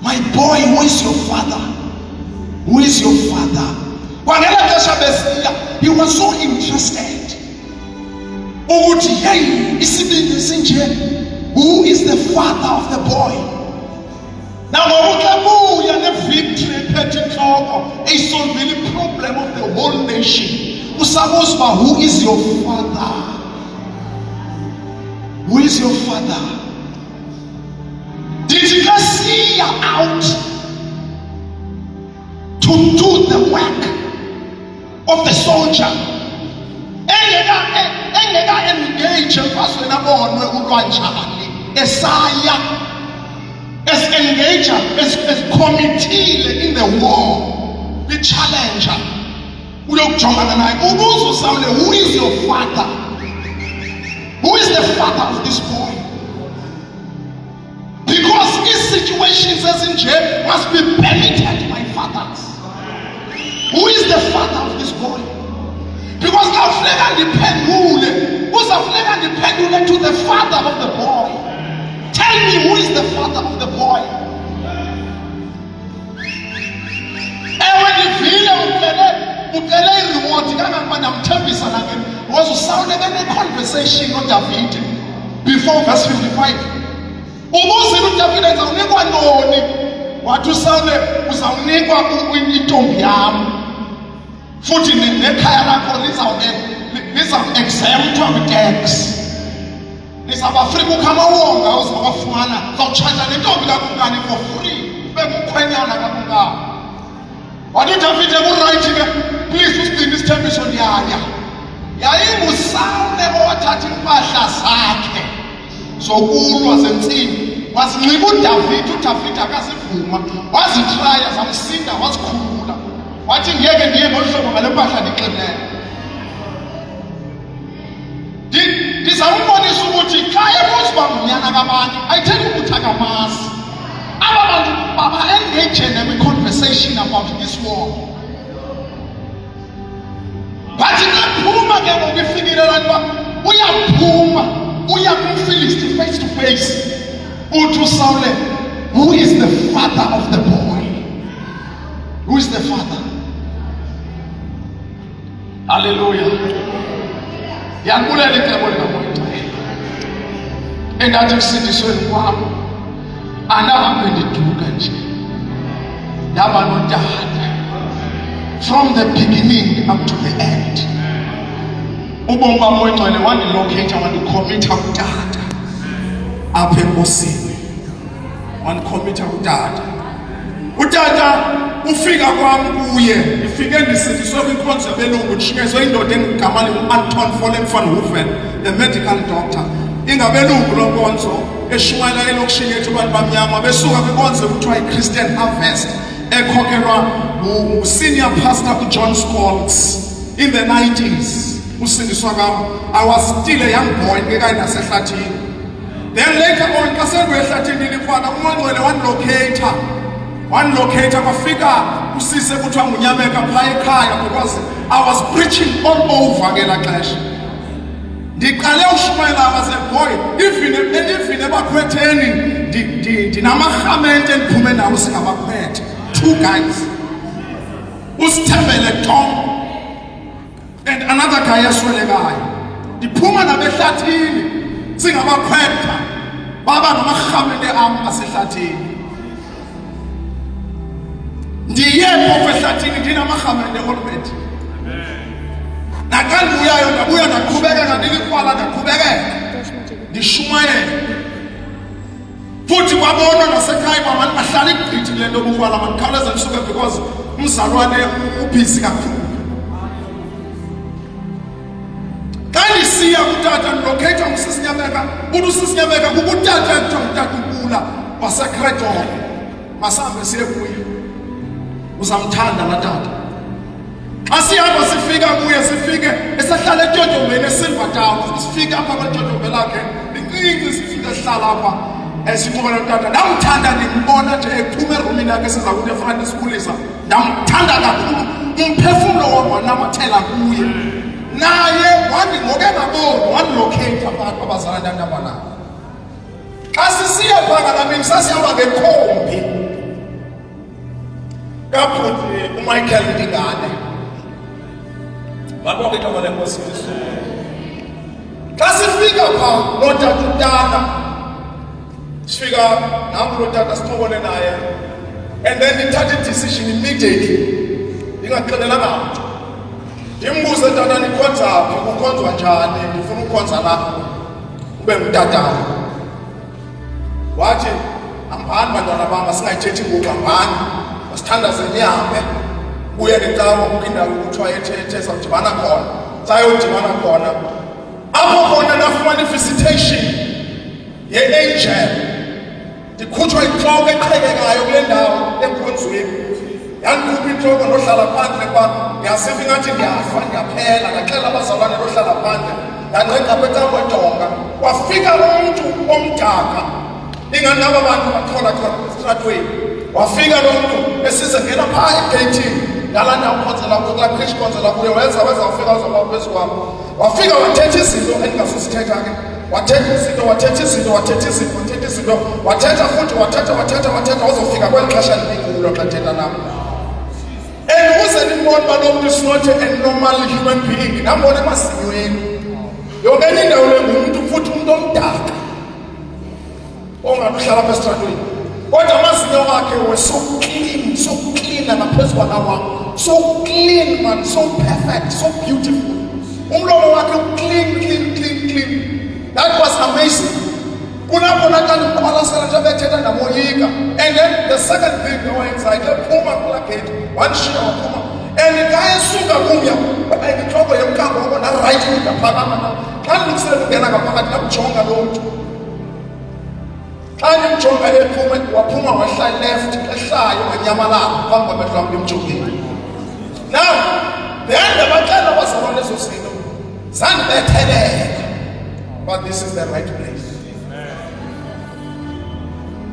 My boy, who is your father? Who is your father? He was so interested. Who is the father of the boy? Now, victory, it's solving the problem of the whole nation. Who is your father? Who is your father? Did you guys see out to do the work of the soldier? Engage engage major committee in the war, the challenger. Who is your father? Who is the father of this boy? Because his situations as in jail must be permitted by fathers. Who is the father of this boy? Because our flag depend to the father of the boy. Tell me, who is the father of the boy? And when you feel remote, was to sound a conversation on David before verse 55. Almost David and what to sound was our neighbor in Itobiam. Foot in the Kayana, these are exempt of tax. These are African come along, I was of Fana, so charge and don't be for free. What did David ever write? Please speak this television area. Yaimu sound never attaching Pasha Sake. So who was in team? Was Nibu David to Tafita Casifuma? Was it try as I'm seeing that was cool? Watching here and here also from the Pasha declared. This Amoni Subuti Kaya Mosbam Yanagamani. I tell you Utagamas. Baba engage in every conversation about this war. But in that Puma game we figured out we are Puma, we are Philistines face to face. Who is the father of the boy? Who is the father? Hallelujah. And I just see this one wow. From the beginning up to the end. One locate, I want to commit out dad. Up in Bosini. One commit out dad. Udada, ufika kwam uye. Ifike ndisithi sobe inkonzo belungu dishikezwe indoda engamali Anton Vollen van Hoeven, the medical doctor. Ingabelungu lonkonzo eshumayela elokishini yethu abantu bamnyama besuka kwinkonzo kuthiwa iChristian Harvest ekhokelwa senior pastor uJohn Scholz in the 90s. Usindiswa kwam, I was still a young boy ngeke nasehlathini. Then later on xa senduyehlathini likwala uMangcwele one locator kwafika usise kuthiwa nguNyameka phaya ekhaya because I was preaching all over ngelaa xesha. Ndiqale ushumayela as a boy, even ebakhwetheni ndinamarhamente endiphume nawo singabakhwethe, 2 guys, uSithembele Tom and another guy aswelekayo. Ndiphuma nabehlathini singabakhwetha baba ngamarhamente am asehlathini. Ndiyepho ehlathini ndinamarhamente already. Nakanduyayo ndabuya ndaqhubeka ngandilikwala ndaqhubekeka ndishumayela futhi kwabona nasekhaya kwabantu bahlala igqithi kule nto bukwala mandikhawuleza ndisuke because umzalwane ubhizi kakhulu. Xa ndisiya kutata ndilokhetha uSisinyameka, uSisinyameka kukutata ekuthiwa ngutata uKula waseKretoro. Masambe siye kuye, uzamthanda laa tata. Asihamba sifika kuye sifike esahlala eTyotyombe eSilver Town sifika apha kweTyotyombe lakhe incinci sifika sihlala apha esiqhubela utata ndamthanda ndimbona nje ephuma erumini yakhe siza kuthi efuna ndisibulisa ndamthanda kakhulu umphefumlo wam wanamathela kuye naye wandingoke ngaboni wandilocate abantu abazala ndandihamba nabo. Xa sisiya phana ngamini sasihamba ngekhombi kaphuthi uMichael Ndingane babonke into le Nkosi Yesu. Xa sifika pha notata uTana sifika nam lo tata sixobone naye and then ndithatha decision immediately ndingaxelelanga mntu. Ndimbuze tata nikhonza phi, kukhonzwa njani, ndifuna ukukhonza lapha ube ngutatana. Wathi hambani bantwana bam, singayithethi ngoku, hambani masithandaze nihambe buye ngecawa kukho indawo kuthiwa ethethe sawudibana khona. Sayodibana khona apho khona ndafumana i-visitation ye-angel ndikhutshwa intloko eqhekekayo kule ndawo enkonzweni. Yandikhupha intloko nohlala phandle kwa ndiyasiva ingathi ndiyafa ndiyaphela. Ndaxela abazalwane nohlala phandle ndanceda kwecakwedonga. Wafika umntu omdaka ingandaba abantu bathola esitratweni. Wafika lo mntu esize ngena phaa egeyithini ngalanda ukhonzela kuyo kulaa Chris khonzela kuyo wezawufika uzoba phezu kwam. Wafika wathetha izinto endingazuzithetha ke. Wathetha izinto wathetha futhi wathetha uzofika kweli xesha likulo xa thetha nam. And ukuze ndibone uba lo mntu is not a normal human being, ndambona emazinyweni. Yonke enye indawo le ngumntu futhi umntu omdaka ongaluhlala apha esitratweni. Kodwa amazinyo wakhe were so clean ngaphezu kwakawam. So clean man, so perfect, so beautiful. Umlomo wakhe clean. That was amazing. Kulapho nathi ndiqwalasela nje bethetha ndamoyika. And then the second thing owayenzayo ephuma kulaa gate wanshiya waphuma. And xa esuka kumya intloko yomkambo wako narayithi ndaphakama na. Xa ndilungiselela ukungena ngaphakathi ndamjonga lo mntu. Xa ndimjonga ephuma waphuma wehla left ehlayo wanyamalala phambi kwamehlo am ndimjongile. Now then ndabaxela abazalwane ezo zinto zandibetheleka. But this is the right place.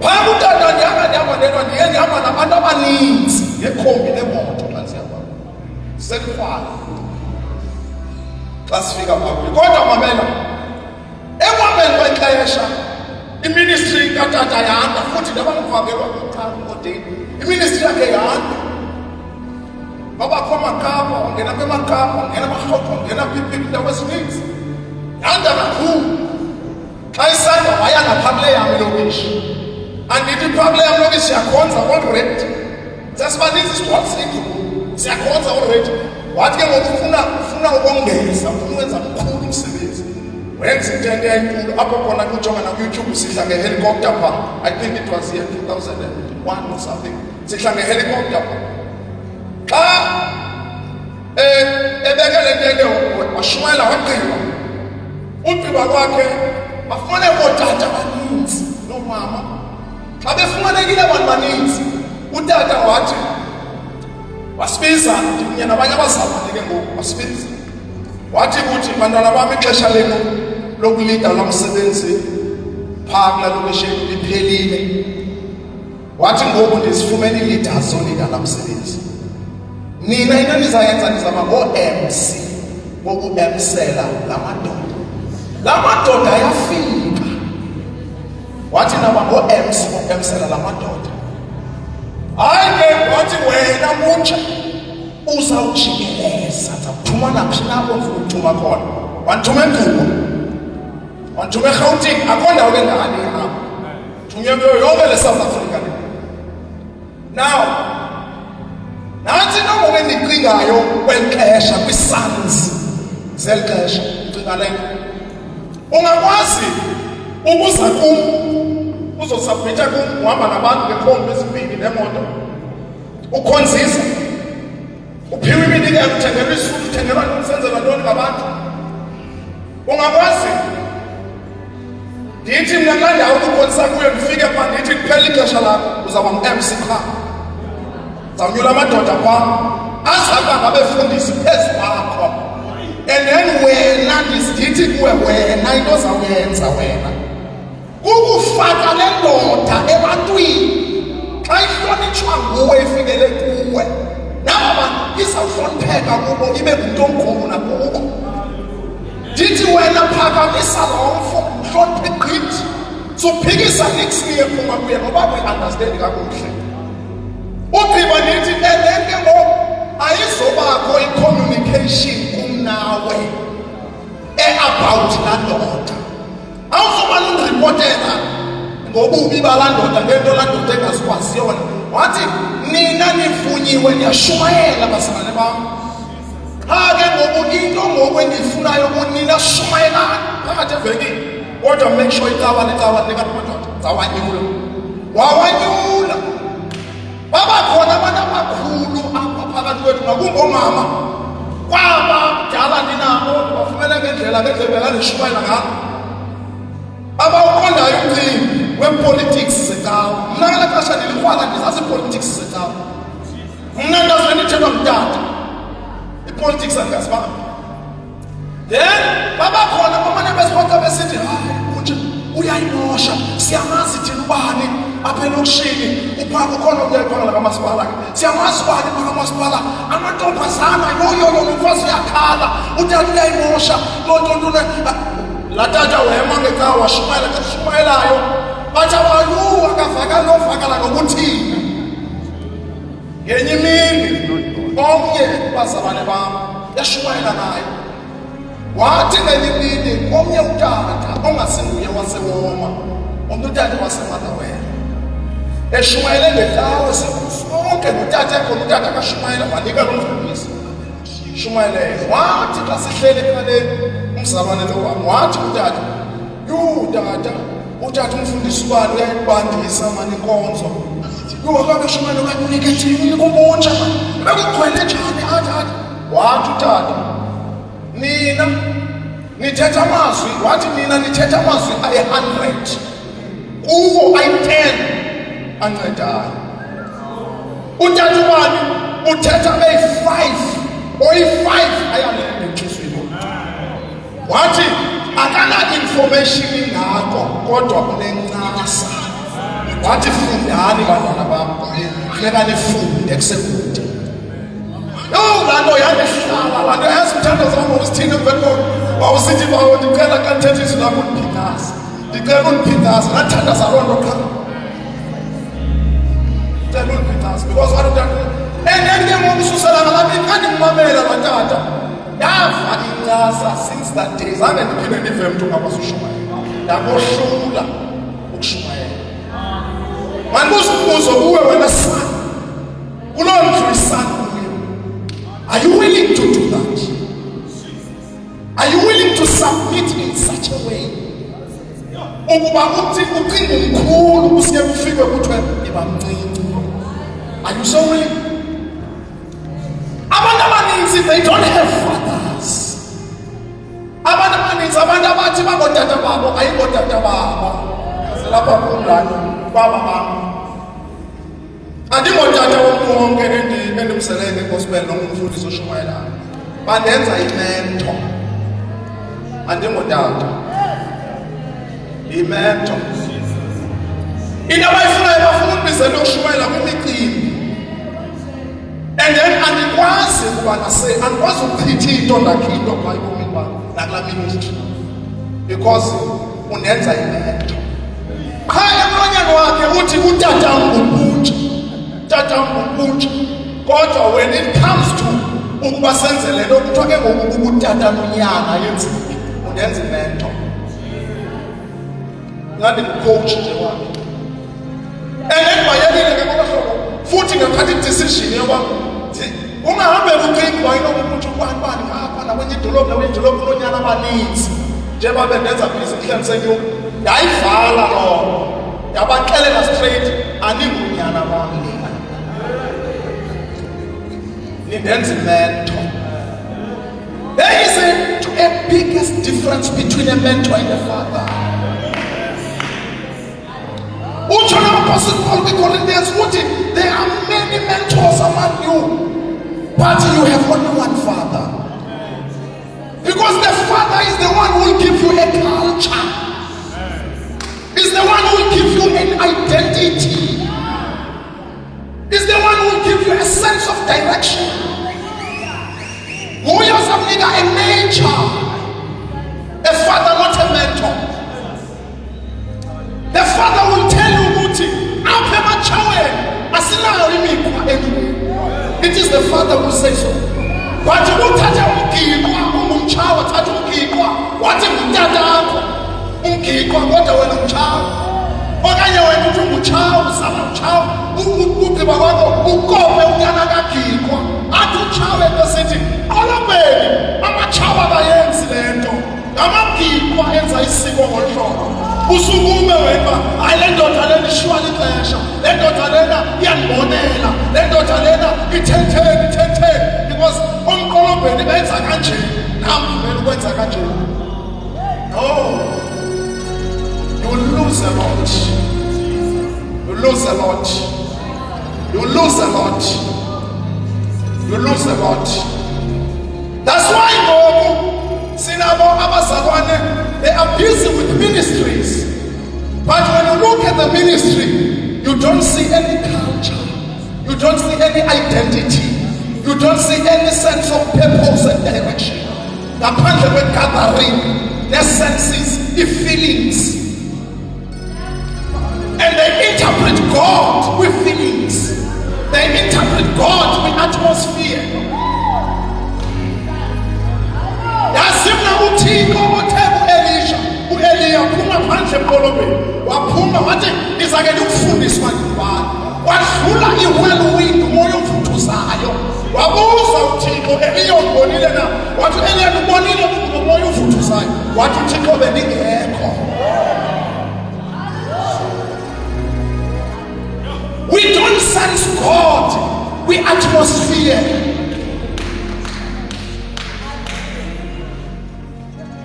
Phambi utata ndihamba nabantu abaninzi ngekhombi lemoto xa sihamba. Selikhwala. Xa sifika phambi. Kodwa mamela, ekuhambeni kwexesha iministry katata yanda futhi ndabangifakelwa kodeni. Iministry yakhe yanda. Babakho amakapa, ungena kwemakapa, ungena amarhoko, ungena kwiindawo ezininzi. Yanda kakhulu. Xa isanda waya ngaphambi yam ilokishi. Andithi phambi yam ilokishi siyakhonza already. Sasibaninzi sigcwalisile. Siyakhonza already. Wathi ke ngoku ufuna ukongeza, ufuna ukwenza mkhulu umsebenzi. Wenza into enkulu apho khona kujonga na YouTube sidla ngehelicopter pha. I think it was year 2001 or something. Sidla ngehelicopter pha. Xa ebekele nteke washumayela wagqiba. Ugqiba kwakhe bafumane ootata abaninzi nomama. Xa befumanekile abantu baninzi utata wathi wasibiza ndimnye nabanye abazalwane ke ngoku wasibiza. Wathi kuthi bantwana bam ixesha lenu lokulida lomsebenzi phaa kulaa lokishi liphelile. Wathi ngoku ndizifumene ii-leaders zolida laa msebenzi. Nina into nizayenza ndizama ngoo-MC woku-emsela la madoda. La madoda ayafika. Wathi naba ngoo-MC woku-emsela la madoda. Hayi ke wathi wena mutsha uzawujikeleza zaphuma naphi na apho ufuna ukuthuma khona. Wandithuma eNgqubo, wandithuma eRhawutini, akho ndawo ke ndingalihambe. Thunywe kuyo yonke le South Africa le. Now nansi into ngoku endicingayo kweli xesha kwi-sons zeli xesha ndicinga le nto. Ungakwazi ukuza kum uzosabmitha kum uhamba nabantu ngekhombi ezimbini nemoto ukhonzisa uphiwe iminikelo uthengelwa isuku uthengelwa usenzelwa ntoni ngabantu. Ungakwazi ndithi mna xa ndawo ukukhonzisa kuyo ndifike phaa ndithi kuphela ixesha lakho uzawuba ngu-MC phaa. Zawunyula amadoda phaa azaba ngabefundisi phezu kwakho. And then wena ndithi kuwe wena into ozawuyenza wena kukufaka le ndoda ebantwini. Xa ihlonitshwa nguwe ifikele kuwe naba izawuhlonipheka kubo ibe ngumntu omkhulu nakuko. Ndithi wena phakamisa lo mfo mhloniphe gqithi. Suphikisa nix niye phuma kuye ngoba we-understand kakuhle. Ugqiba ndithi and ke ngoku ayizobakho i-communication kum nawe about laa ndoda. Awuzoba nondripotela ngobubi balaa ndoda ngento laa ndoda engazikwaziyo wena. Wathi nina nivunyiwe ndiyashumayela bazalwane bam. Qha ke ngoku into ngoku endiyifunayo kunina shumayelani phakathi evekini. Kodwa make sure icawa nekati madoda zawanyula. Wawanyula. Babakhona abantu abakhulu apha phakathi kwethu ngakungoomama. Kwaba kudala ndinabo bafumene ngendlela bekandishumayela ngabo. Abawuqondayo umcimbi wepolitics zecawa. Mna ngala xesha ndilikrwala ndizazi ipolitics zecawa. Mna ndazwe ndithethwa ngutata. Ipolitics andingazibamba. Then babakhona bamane bezirhoxa besithi hayi kunje uyayimosha siyamazi thina ubani apha elokishini uphaa kukhona uyayikhona kamasipala siyamazi ubani phaa kamasipala amantombazana yoyoyo nomfazi uyakhala utata uyayimosha loo nto ntune laa tata wema ngecawa washumayela xa sishumayelayo bathi abayu akavakala novakala ngokuthina ngenye imini omnye bazalwane bam yashumayela naye wathi ngelimini omnye utata ongasinguye wasewoma omnye utata wasemadawela eshumayele ngecawa sonke ngutata ekhona utata kashumayela wanika lo mfundisi shumayele wathi xa sihleli ekaleni umzalwane lo wam wathi utata utata umfundisi ubani uyayibandisa mani inkonzo akabe shumayele ukakunike thini kumbuntsha bekugcwele njani athi wathi utata nina nithetha amazwi wathi nina nithetha amazwi ayi-100 kuwo ayi-10 ancedayo utata ubani uthetha ayi-5 oyi-5 ayalembe entliziyweni wathi akana-information ingako kodwa unencasa wathi fundani bantwana bam funeka nifunde kusekude laa nto yandihlala laa nto yazithanda zam wawusithini emveni koko wawusithi bawo ndicela kanthetha izwi lakho undiphinaza ndicela undiphinaza ndathandaza loo nto qha ndicela undiphinaza because walutata and ke ngoku ususela ngalaphi xa ndimmamela laa tata yava incasa since that day zange ndiphinde ndive mntu ngabasushumayela ndakohlula ukushumayela mandibuzibuzo kuwe wena sana kuloo ndlu isana. Are you willing to do that? Are you willing to submit in such a way? Ukuba uthi ucinga umkhulu usiye kufike kuthiwe iba mncinci. Are you so willing? Abantu abaninzi they don't have fathers. Abantu abaninzi abantu abathi bangootata babo ayingootata babo. Lapha kumlani baba bam. Andingotata womntu wonke endimsele ngegospel nongumfundisi oshumayelayo bandenza imento andingotata imento into abayifunayo bafuna undibizela ukushumayela kwimicimbi and then andikwazi ukuba andikwazi ukuchitha into ndakhitwa phaa ebomini bam nakulaa ministry because undenza imento qha emlonyeni wakhe uthi utata ngubunje tata ngubunje kodwa when it comes to ukuba senzele lo kuthiwa ke ngoku utata nonyana yenzile undenza imento ngabe coach nje wakhe bayelile ke ngohlobo futhi ngakhathi idecision yoba ungahambe ucinga uba inokuthi ubani ngapha nakwenye idolophu nonyana abaninzi njengoba bendenza busy kuhlanganisenyuka yayivala loo yabaxelela straight andingunyana bami There's a mentor. There is a biggest difference between a mentor and a father. Apostle Paul the Corinthians, there are many mentors among you, but you have only one father. Because the father is the one who will give you a culture. Is the one who will give you an identity. Is the one who will give you a sense of direction. Who is a nature. A father, not a mentor. The father will tell you, it is the father who says so. But you don't touch okanye wena uthi ungutshawu uzama utshawu ugqiba kwakho ukope unyana kagikwa athi utshawu ento sithi olobeni amatshawu abayenzi le nto ngamagikwa enza isiko ngolhlobo usukume wena hayi le ndoda lena ishiywa lixesha le ndoda lena iyandibonela le ndoda lena ithetheni because omqolobheni benza kanje nam kumele ukwenza kanje no. you will lose a lot. You lose a lot. You lose a lot. You lose a lot. That's why Sinabo Abasagwane, they are busy with ministries. But when you look at the ministry, you don't see any culture. You don't see any identity. You don't see any sense of purpose and direction. The part of the gathering, their senses, the feelings. And they interpret God with feelings. They interpret God with atmosphere. Yasimna uthixo otheko Elisha, uEliya phuma phandle emkolobeni. Waphuma wathi izake ukufundiswa ngubani. Wadlula iwhirlwind umoya ovuthuzayo. Wabuza uthixo, Eliya ubonile na? Wathi Eliya ubonile umoya ovuthuzayo. Wathi uthixo bendingekho. We don't sense God, we atmosphere.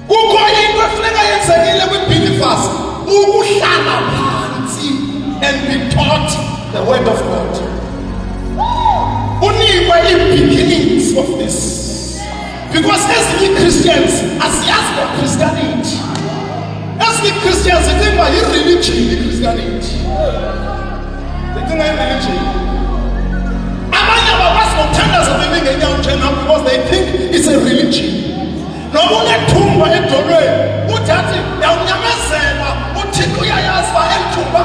Kukho into efuneka yenzekile kwi-believers, ukuhlala phansi and be taught the word of God. Unikwe i-beginnings of this. Because as we Christians, asiyazi kwa-Christianity. As we Christians, sithi uba yi-religion i-Christianity. Sithi yi-religion. Abanye abakwazi nokuthandaza bebe ngenyawo njena because they think it's a religion. Noma unethumba edolweni uthi athi yawunyamezela uthixo uyayazi uba elithumba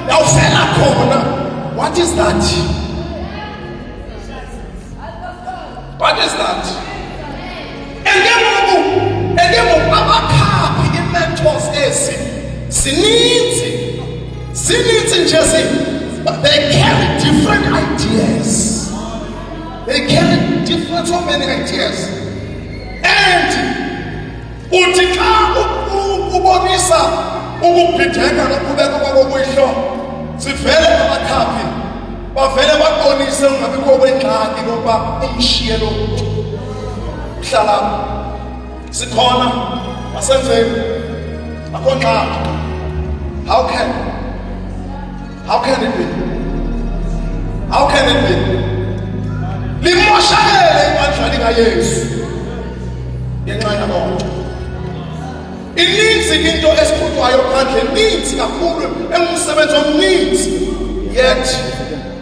yawufela khona. What is that? What is that? Engemoku abakhaphi i-mentors ezi zininzi nje but they carry different ideas. They carry different so many ideas. And uthi xa ubonisa ukubhideka noqhubeka kwakobuyihlo, sivele abakhaphi bavele babonise ungabikho kwengxaki ngoba umshiye lo muntu uhlala sikhona asenzeni akho ngxaki. How can it be? How can it be? Limoshakele ibandla likaYesu ngenxa yalonto. Ininzi into esiqhutshwayo phandle, ininzi kakhulu, engumsebenzi omninzi. Yet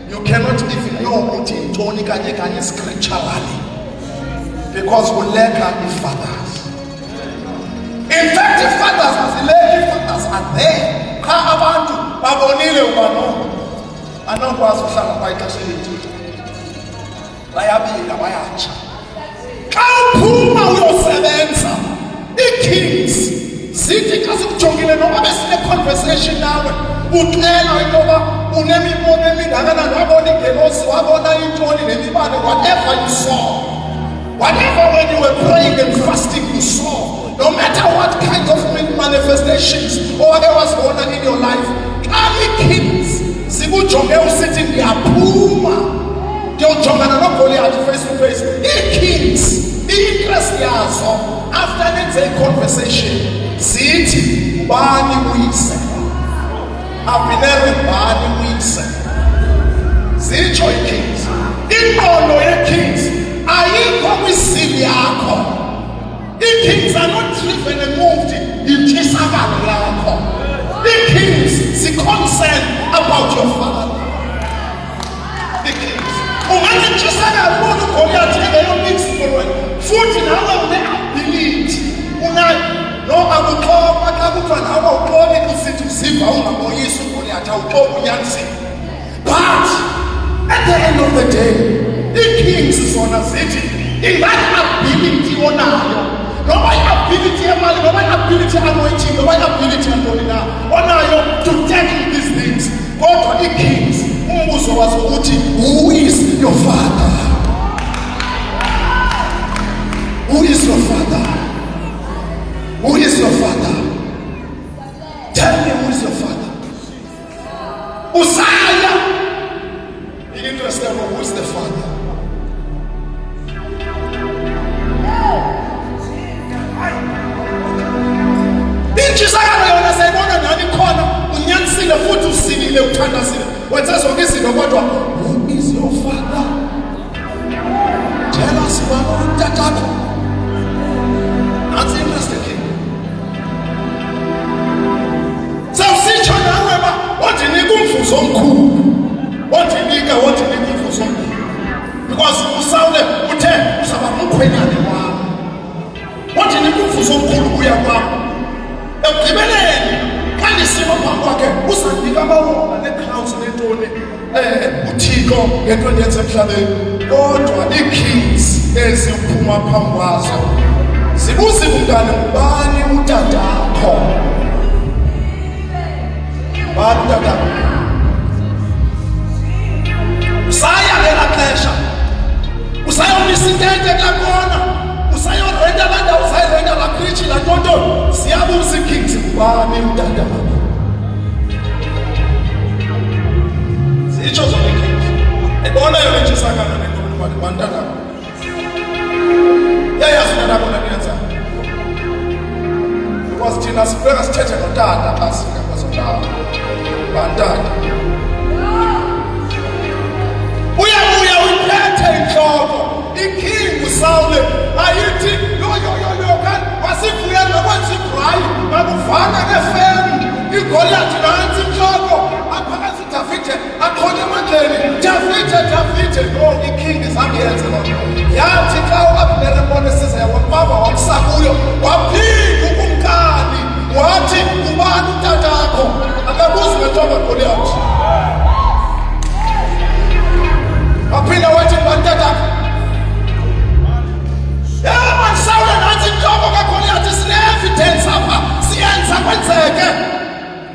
you cannot even know ukuthi yintoni kanye scripturally because uleka i-fathers. In fact, i-fathers azileki, i-fathers are there. Cha abantu babonile uba no anokwazi uhlala kwa ixesha elithile, bayabika bayatsha. Xa uphuma uyosebenza, ii-kings zithi xa sikujongile noba besine-conversation nawe uxela into yoba unemibono emingakanani, wabona igelosi, wabona intoni nemibane, whatever you saw, whatever when you were praying and fasting you saw, no matter what kind of manifestations owake wazibona in your life. Xa ii-kings zikujonge usithi ndiyaphuma ndiyojongana noGoliath face to face, ii-kings i-interest yazo after nenze i-conversation zithi ubani uyise, Abineri ubani uyise. Zitsho ii-kings. Ingqondo ye-kings ayikho kwisini yakho. Ii-kings are not driven and moved yintshisakalo yakho. Ii-kings concerned about your father. Ii-kings ungathi ntshisakalo ubona uGoliath engeyomix for wena, futhi nawe une-ability unayo. No akuxoka xa kuthiwa nawe uxoke kusithi uziva ungaboyisi uGoliath, awuxoki unyanisile. But at the end of the day, ii-kings zona zithi ingathi ability onayo, noba i-ability yemali, noba i-ability anointing, noba i-ability yantoni na onayo to tackle these things, kodwa ii-kings umbuzo wazo uthi who is your father? Who is your father? Who is your father? Tell me, who is your father? Uzziah. You need to understand who is the father. Intshisakalo yona sayibona uthandazile futhi usilile uthandazile wenza zonke izinto kodwa who is your father? Tell us about tatakho. That's interesting. Sawusitsho nawe ba wandinika umvuzo omkhulu. Wandinika umvuzo omkhulu. Because uSawule uthe uzaba ngumkhwenyane wami. Wandinika umvuzo omkhulu kuya kwami. Ekugqibeleni xa ndisima phambi kwakhe uzandika amawonga ne-crowds nentoni uThixo ngento endenze emhlabeni. Kodwa ii-keys eziphuma phambi kwazo zibuze umntana ubani utatakho. Ubani utatakho? Usaya ngela xesha usayomisa intente kulaa kona usayorenta laa ndawo usayirenta laa kritshi laa ntonto siyabuza ii-keys ubani utatakho. Zitsho zonke ii-keys. Ebona yona itshisakana nentoni bantana. Yayazi nalapho nakuyenza. Because thina sifika sithethe notata asifika kwezondawo. Bantata. Uyabuya uyiphethe inhloko. Iking uSawule ayithi yo kan wasivuya nokwenza ibhrayi bakuvana ngefemu. iGoliath nansi inhloko aphakathi Davide aqhonye emandleni. Davide no iking izangiyenze lokho. Yathi xa uAbner ebona siza wababa wamsakuyo waphinda ukumkani wathi ubani utatakho akabuzi ngentombi kaGoliath. Waphinda wathi ubani utatakho. Man Sawule nansi inhloko kaGoliath sine-evidence apha siyenza kwenzeke.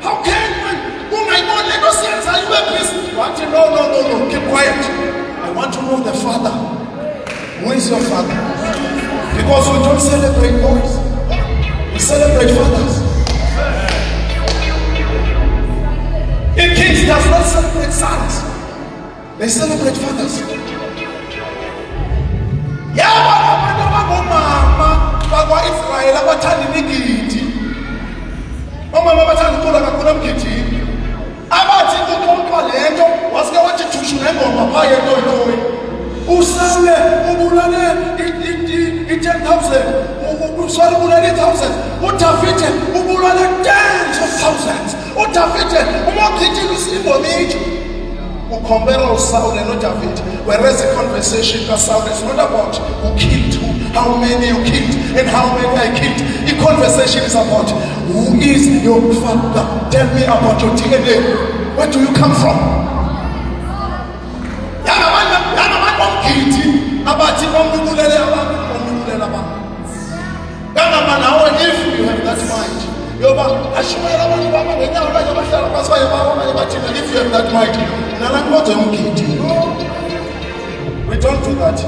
How can man ungayiboni lento siyenzayo ube busy? Wathi no, keep quiet. I want to know the father. Who is your father? Because we don't celebrate boys. We celebrate fathers. Kings does not celebrate sons. They celebrate fathers. Yaba abantu abangomama bakwa-Israyeli abathanda imigidi. Omama abathanda ukucula kakhulu emgidini. Abathi kuxoxwa lento wasike wathi thushu nengoma phaa yentoyintoyi. uSawule ubulale i-10,000. uSawule ubulale i-1,000. uDavide ubulale tens of thousands. uDavide umogidilisa ingoma itsho. Compare uSawule noDavide. Whereas the conversation of Saul is not about who killed who, how many you killed, and how many I killed. The conversation is about who is your father. Tell me about your DNA. Where do you come from? If you have that mind, if you have that mind, we don't do that.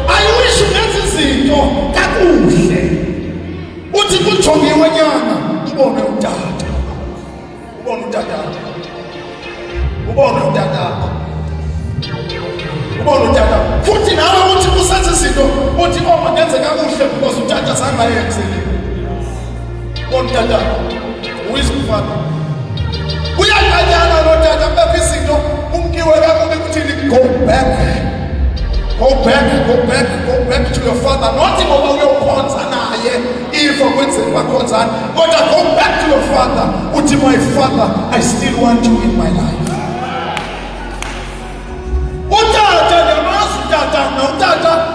I wish you get izinto kakuhle. Uthi kujongiwe nyana ubone utata. Ubone utata. Futhi nawe uthi kusenza izinto uthi oma ngenze kakuhle because utata sangayenzi. Ubone utata. Who is the father? Uyakanyana notata bephi izinto umkiwe kakubi kuthini go back to your father. Not ngoba uyokhonza naye if okwenzeni bakhonzana kodwa go back to your father. Uthi my father, I still want you in my life. Utata namazi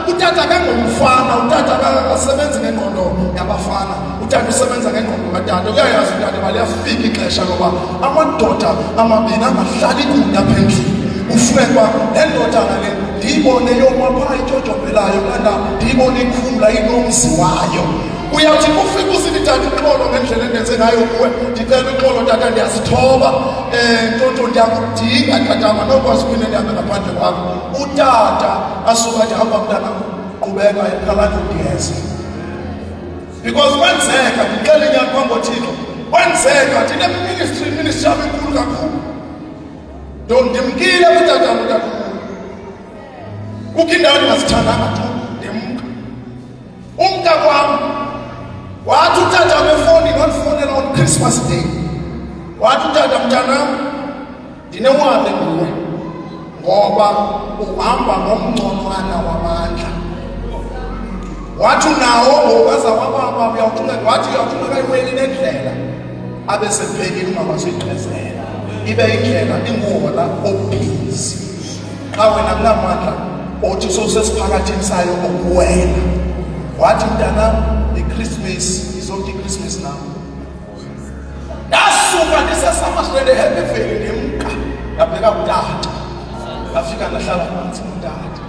utata kangomfana, utata akasebenzi ngengqondo yabafana, utata usebenza ngengqondo katata. Uyayazi utata baliyafika ixesha loba amadoda amabini angahlali kunye apha endlini. Ufekwa le ndoda le ndiyibone yomapha itshojombelayo kanti ndiyibone ikhumla inomzi wayo. Uyawuthi ufike usilithatha uxolo ngendlela endenze ngayo kuwe. Ndicela uxolo tata, ndiyazithoba. Ntonto ndiyakudinga tatama nokwazi kwini ndihambe ngaphandle kwakho. Utata asuka athi hamba mntana qhubeka ephakathi ndiyeza. Because kwenzeka ndixele inyani phambi koThixo. Kwenzeka thina ministry yami inkulu kakhulu. Ndimkile utata kukho indawo ndingazithandanga tu ndimka. umntakwami wathi utata befoni nonifonela on Christmas Day wathi utata mntanam ndinewale nguwe ngoba uhamba ngomnconywana wamandla wathi nawo ngokaza wababa uyawuthunqa wathi uyawuthunqa iweli nendlela abe sephekile ungakwazi uyigqezela ibe indlela ingola obhizi xa wena kunamandla othi sosesiphakathini sayo okuwela wathi mntanam iChristmas izothi iChristmas now yasuka ndisesamaswele happy vele nemka yabheka kutata yafika ndahlala phansi kutata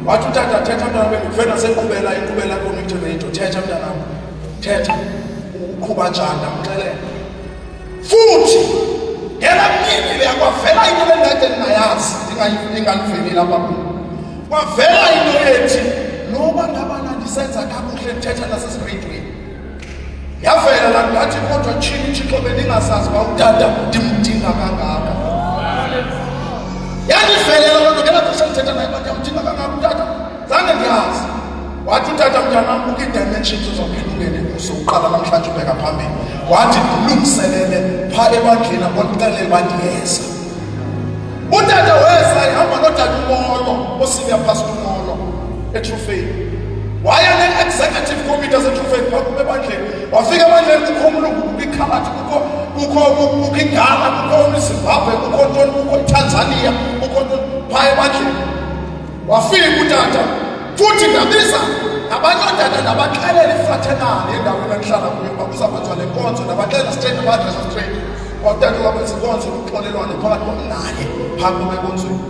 wathi utata thetha mntana wenu kuvela senkqubela inkqubela komitemeto thetha mntanam thetha uqhuba njani amxelela futhi ngela mini le yakwavela into lendade ndingayazi ndingaliveli lapha kuyo kwavela into ethi noba ngabana ndisenza kakuhle ndithetha nasesireyidweni yavela la ngathi kodwa tshini thixo bendingasazi uba utata ndimdinga kangaka yandivelela loo nto ngela xesha ndithetha naye uba ndiyamdinga kangaka utata zange ndiyazi wathi utata mntanam ukwi-dimensions uzawuphinda ungene kuso uqala namhlanje ubheka phambili wathi ndilungiselele phaa ebandleni abondixelele uba ndiyeza utata weza ihamba notata umolo osiya phasi kumolo eTrueFaith waya ne-executive committee aseTrueFaith phaa ebandleni wafika ebandleni kukho umlungu kukho iKhaladi kukho iGhana kukho iZimbabwe kukho ntoni kukho iTanzania kukho ntoni phaa ebandleni wafika utata futhi ndabiza nabanye ootata ndabaxelela ifrathenali endaweni endihlala kuyo uba kuzakwenziwa le nkonzo ndabaxelela straight abadresa straight kwatata wakwenza inkonzo luxolelwane phakathi komnaye phambi kwenkonzweni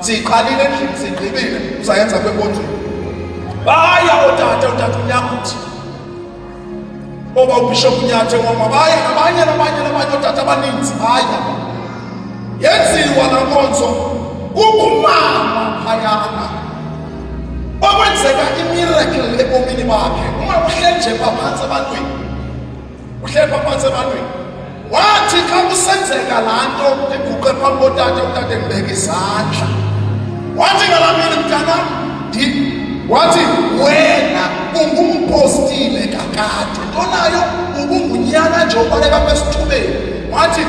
siyiqalile endlini siyigqibile uzayenza kwenkonzweni baya otata unyathi oba ubishop Nyathi ngoma baya nabanye otata abaninzi baya yenziwa la nkonzo kukumama phayana okwenzeka imiracle ebomini bakhe uma uhleli nje phansi ebantwini wathi xa kusenzeka laa nto iguqe phambi kotata utata embeka izandla wathi ngalamini mntanam wathi wena ungumpostile kakade nto nayo ubungunyana nje ubaleka apha esithubeni wathi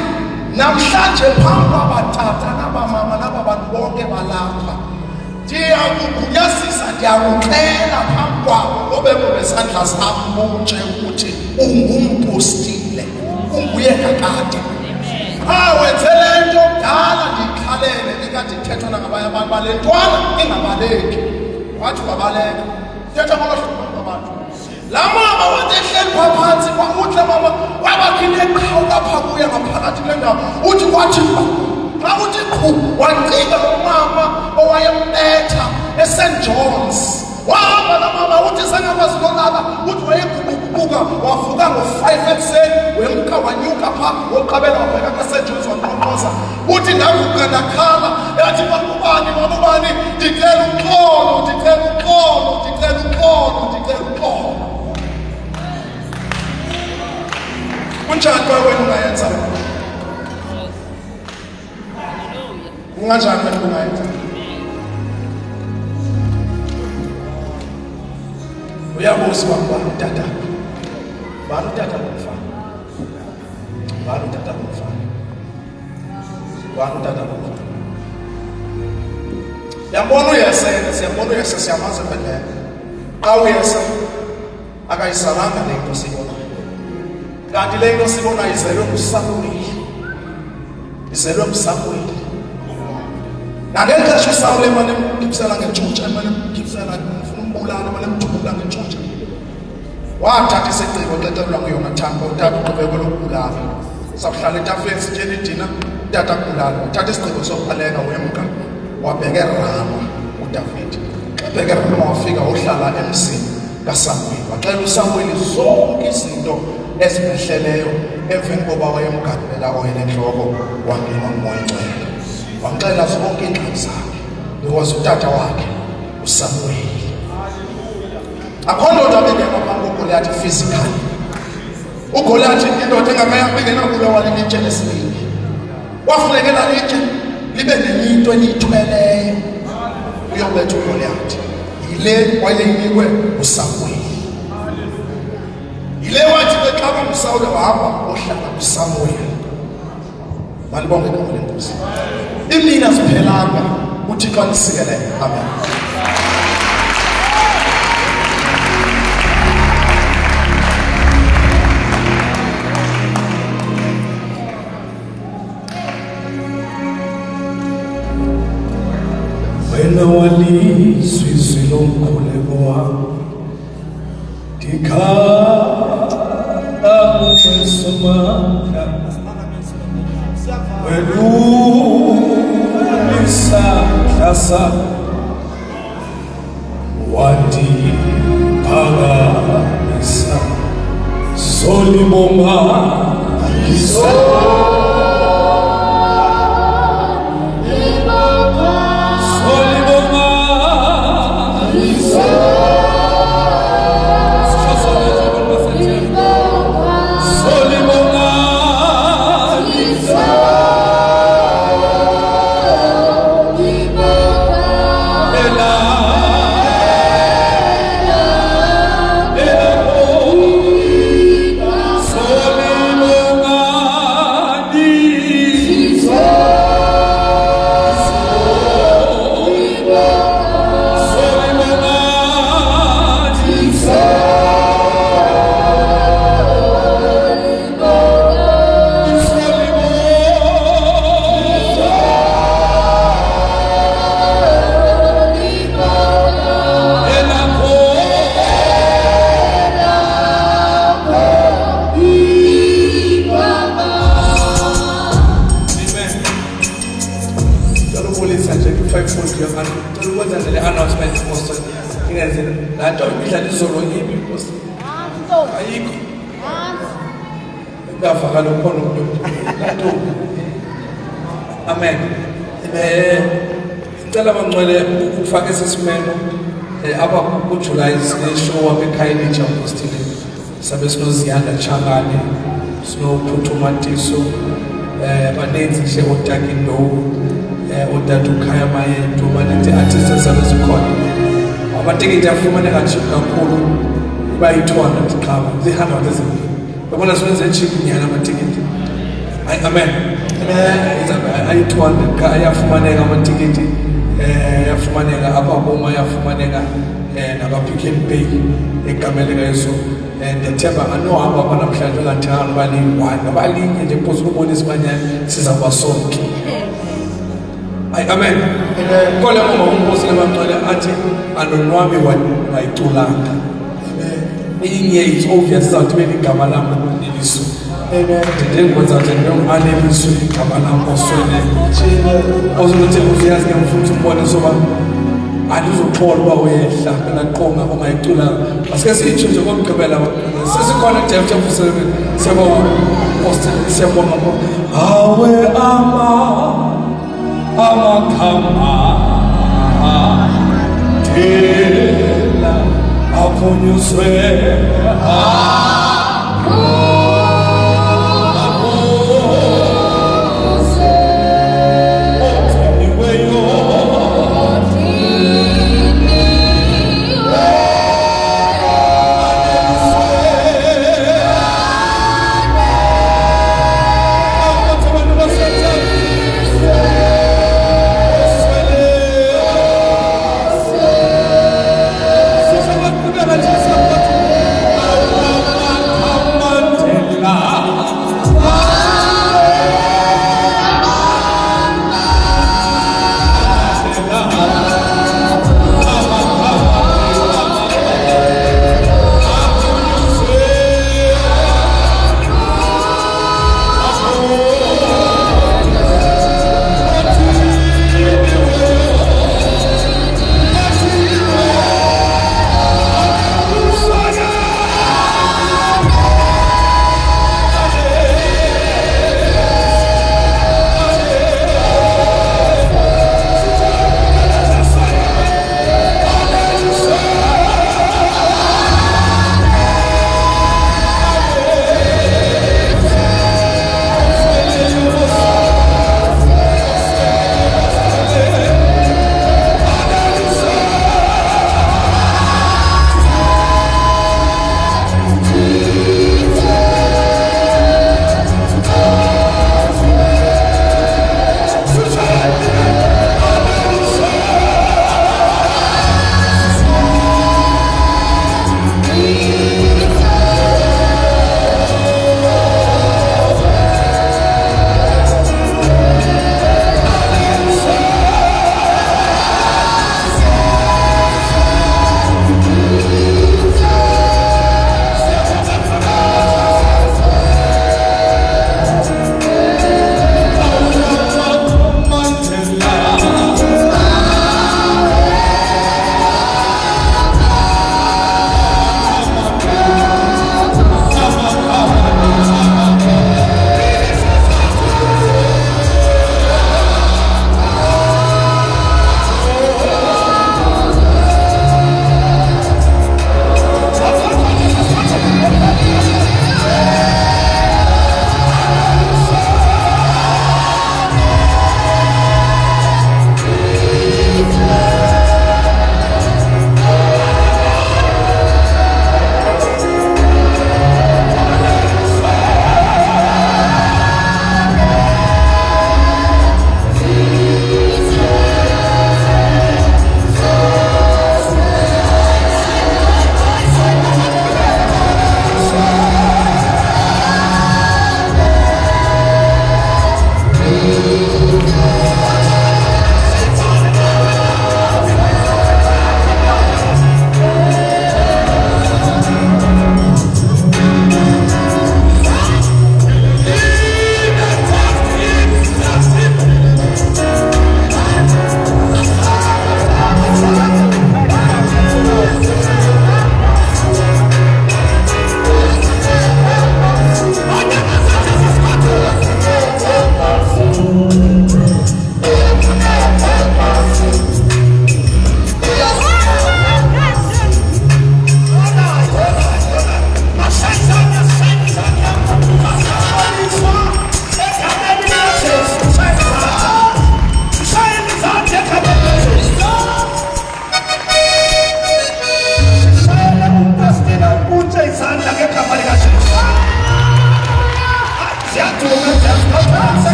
namhlanje phambi kwabatata nabamama naba bantu bonke balapha ndiyakugunyazisa ndiyakuxela phambi kwabo obekho besandla sam bunje ukuthi ungumpostile unguye kakade wenze le nto kudala ndiyixhalele ikade ithethwa nangabanye abantu bale ntwana ingabaleki wathi wabaleka thetha ngolahluko abantu la mama wathi ehleli phantsi kwamuhle mama wabakhile qhawuka phaa kuye ngaphakathi kule ndawo uthi kwathi xa uthi qhu wacinga umama owayembetha eSt John's wahamba la mama uthi sengakwazi nolala uthi wayeguquguquka wavuka ngo-5 ekuseni wemka wanyuka phaa woqabela wabheka kaSt John's wanqonqoza uthi ndavuka ndakhala yathi babani ndicela uxolo kunjani kwa wena ungayenza kunganjani wena ungayenza uyabuza bani utata bomfana yambona uyese siyamazi ebhedlela xa uyese akayisalanga le nto siyibona kanti le nto sibona izelwe nguSamuweli nangeli xesha uSawule emane emgibisela ngentshutsha emane emgibisela ufuna umbulala emane emdubula ngentshutsha wathatha isigqibo xexelelwa nguYonathani utata uqhubeke lokubulala sakuhlala etafuleni sityela idina utata kubulala uthatha isigqibo sokubaleka wemka wabheka eRama uDavide wabheka eRama wafika wohlala emzini kaSamuweli waxela uSamuweli zonke izinto ezimehleleyo emveni koba wayemgabela oyela entloko wangena umoya ingcwele wamxelela zonke iingxaki zakhe because utata wakhe uSamuweli akho ndoda abengena phambi koGoliathi physically uGoliathi indoda engakayabingena kulowa litshe lesibini wafunekela litshe libe nento eliyithweleyo uyobetha uGoliathi yile wayeyinikwe uSamuel. Yile wathi beqaba uSawule wahamba ohlala kuSamuel. Malibonge igama lenkosi. Imini asiphelanga uThixo anisikele. Amen. Wena walizwi lomkhuleko wami ndikhala kwesomandla welisandla sakho wandiphakamisa solibonga Amen. Ngicela bangcwele ukufaka isimemo aba kuJuly show wabe eKhayelitsha Apostolic. Sabe sinoziyanda Changane, sinophuthuma Matiso, banenzi nje oDaki Ndlovu, oDadu Khaya Mayento, banenzi artists sabe zikhona. Amatikiti afumaneka cheap kakhulu bayi-200 qaba, zi-100 babona senze cheap nyana amatikiti. Amen. Ayi-200 ka ayafumaneka amatikiti, ayafumaneka apha boma, ayafumaneka naba-Pick n Pay egameni likaYesu. Ndiyathemba anohamba abanamhlanje ongathanga bali-1 abalinye nje because ukubonisa abanyana sizawuba sonke. Amen. Kole mama umbusi labangcwele athi anonwabi wayiculanga. Inye it's obvious that when igama lami leliso. Amen. Ndikwenza nje ngiyomaneliso igama lami oswele. Ozokuthi uyazi ngemfuthi umbone soba alizoxola uba uyehla benaqonga ongayiculanga. Asike sitsho nje kokugqibela sesikhona Jeff siyabonga Apostle siyabonga hawe amakama tela akunyuswe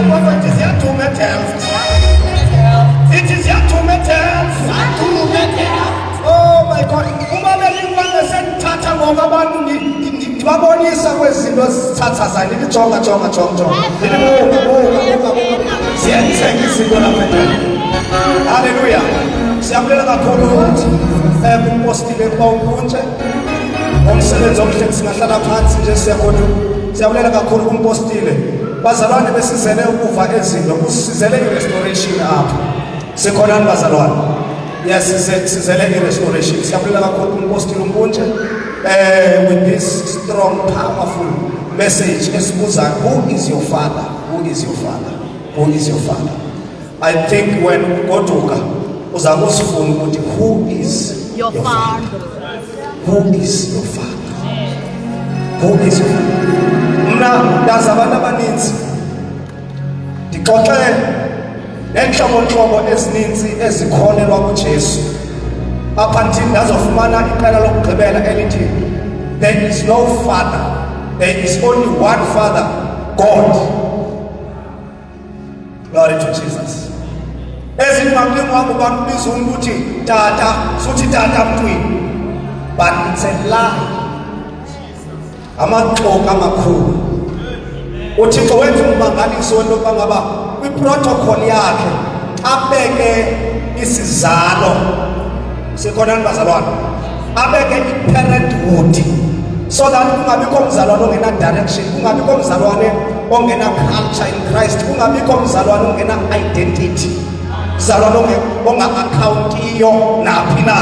Prophet, it is here to make health. It is here to make health. Oh my God. Uma belingwane senthatha ngoba abantu ngibabonisa kwezinto sithatha jonga. Siyenzeka izinto lapha. Hallelujah. Siyabulela kakhulu ukuthi umpostile bawuntshe. Umsebenzi omhle singahlala phansi nje siyakhona. Siyabulela kakhulu umpostile. Bazalwane besizele ukuva ezinto, usizele i-restoration apha. Sikhona bazalwane. Yes, sizele i-restoration. Siyabulela kakhulu umpostile umbunje with this strong, powerful message esibuza, who is your father? Who is your father? Who is your father? I think when Goduka uzakuzifuna ukuthi who is your father? Who is your father? Who is your father? Mna ndazi abantu abaninzi ndixoxe nenhlobo ezininzi ezikholelwa kuJesu apha nje ndazofumana iqela lokugqibela elithi there is no father, there is only one father, God. Glory to Jesus. Ezinqaqeni wabo bambiza ukuthi tata, suthi tata mntwini, but it's a lie. Amaxoka amakhulu. Uthixo wenza ummangaliso wentoba ngaba kwi-protocol yakhe abeke isizalo sikhona bazalwane, abeke i-parenthood so that kungabikho mzalwane ongena direction, kungabikho mzalwane ongena culture in Christ, kungabikho mzalwane ongena identity, mzalwane onga-accountiyo naphi na.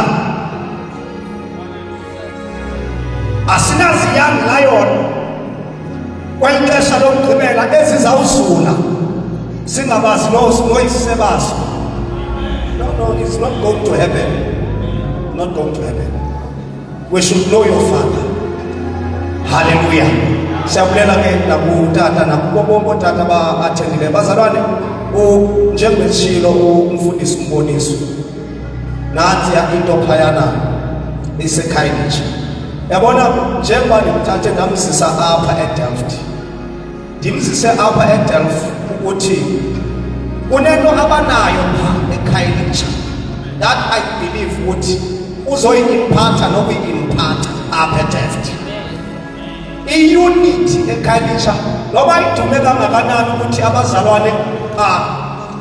Asinazi young lion kwexesha lokugqibela ezizawuzula singabazi noyisebazo. No, it's not going to happen. Not going to happen. We should know your father. Hallelujah. Siyabulela ke nakutata nakubonke otata ba-athendile bazalwane, njengeshilo umfundisi umboniso nansi into phayana iseKhayelitsha. Yabona njengoba ndimthathe ndamzisa apha eDelft, ndimzise apha eDelft ukuthi kunento abanayo pha eKhayelitsha that I believe ukuthi uzoyi-imphatha nokuyi-imphatha apha eDelft. I-unity eKhayelitsha noba idume kangakanani ukuthi abazalwane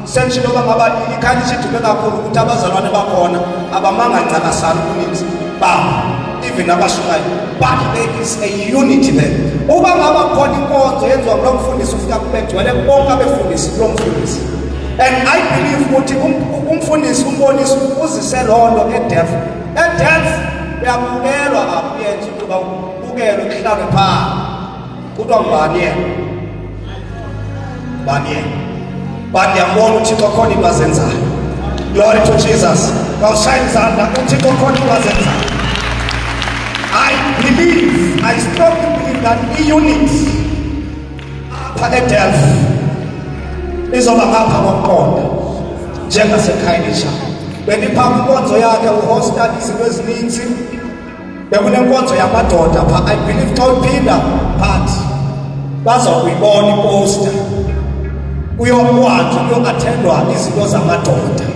senshilo bangaba iKhayelitsha idume kakhulu ukuthi abazalwane bakhona abamanga ncakasana uninzi baba even abashukayo, but there is a unity there. Uba ngaba khona inkonzo yenziwa kulo mfundisi ufika kubegcwele bonke abefundisi kulo mfundisi, and I believe ukuthi umfundisi umboniso uzise loo nto eDelft. eDelft uyabukelwa akuyenzi ukuba ubukelwe kuhlange phaa kuthiwa ngubani yena, bani yena, but ndiyambona uThixo khona into azenzayo. Glory to Jesus. Kawushaya izandla, uThixo khona into azenzayo. I strongly believe that i-unit apha eDelft izoba ngapha kokuqonda njengaseKhayelitsha. Bendiphambi inkonzo yakhe uhosta izinto ezininzi, bekunenkonzo yamadoda pha. I believe xa uphinda phathi bazawuyibona iposta kuyokuhanjwa kuyoathendwa izinto zamadoda,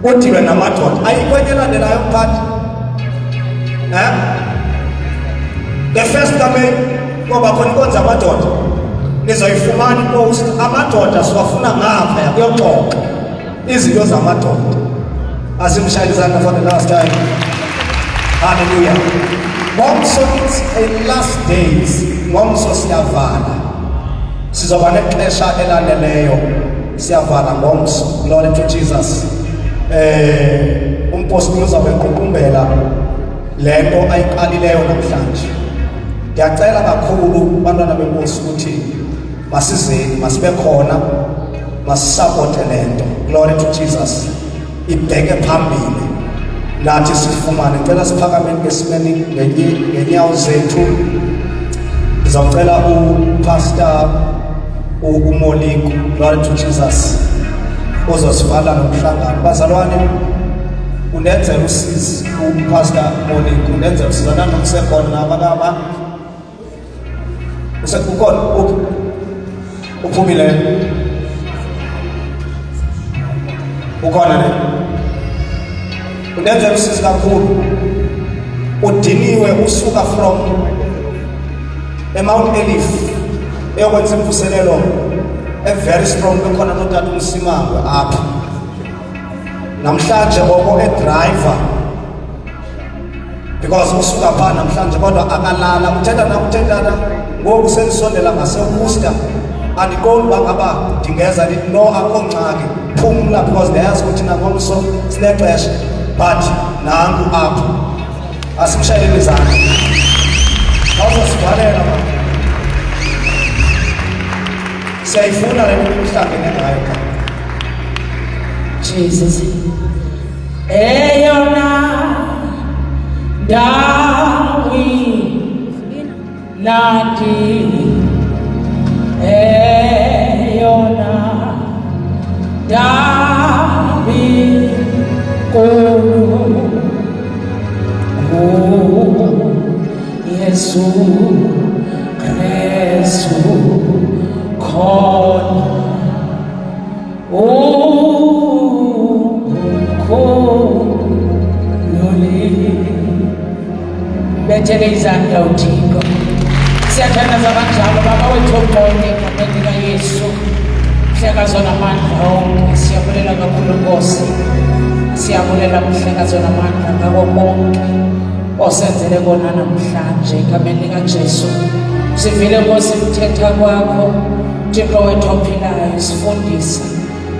udilwe namadoda. Ayikho enye elandelayo mphathi the first May ngoba khona inkonzo amadoda nizoyifumana ipost. Amadoda siwafuna ngapha kuyoxoxa izinto zamadoda. Asimshayizana for the last time. Hallelujah. Ngomso it's a last days. Ngomso siyavala, sizoba nexesha elaneleyo, siyavala ngomso. Glory to Jesus. Umpostile uzabe equkumbela lento ayiqalileyo namhlanje. Ndiyacela kakhulu bantwana benkosi ukuthi masizeni, masibe khona, masisapote lento. Glory to Jesus. Ibheke phambili nathi sifumane. Ngicela siphakameni ngesimeni ngenyawo zethu. Ngizawucela uPastor uMoliko, Glory to Jesus, uzosivala nomhlangano. Bazalwane, unenzela usizi uPastor Moliko, unenzela usizi nanokusekhona ngaba usekukhona uphumile ukhona ne undenza usizi kakhulu udiniwe usuka from eMount Elif eyokwenza imvuselelo very strong bekhona notata uMsimangwe apha namhlanje ngoku driver because usuka pha namhlanje kodwa akalala uthetha ngoku senisondela ngaseBooster andikoni bangaba ndingeza lithi no akho ngxaki phumla because ndiyazi ukuthi nangomso sinexesha but nangu apha asimshayele izandla awuzosivalela siyayifuna le nto mhlawumbe ngayo Jesus eyona Dawi Nadi eyona Dawi Kulu Yesu Kristu Kon Bethele izandla uThixo siyathandaza kanjalo baba wethu bonke egameni likaYesu mhlekazi onamandla onke siyabulela kakhulu Nkosi siyabulela mhlekazi onamandla ngako bonke osenzele kona namhlanje egameni likaJesu sivile Nkosi ukuthetha kwakho Thixo wethu ophilayo sifundisa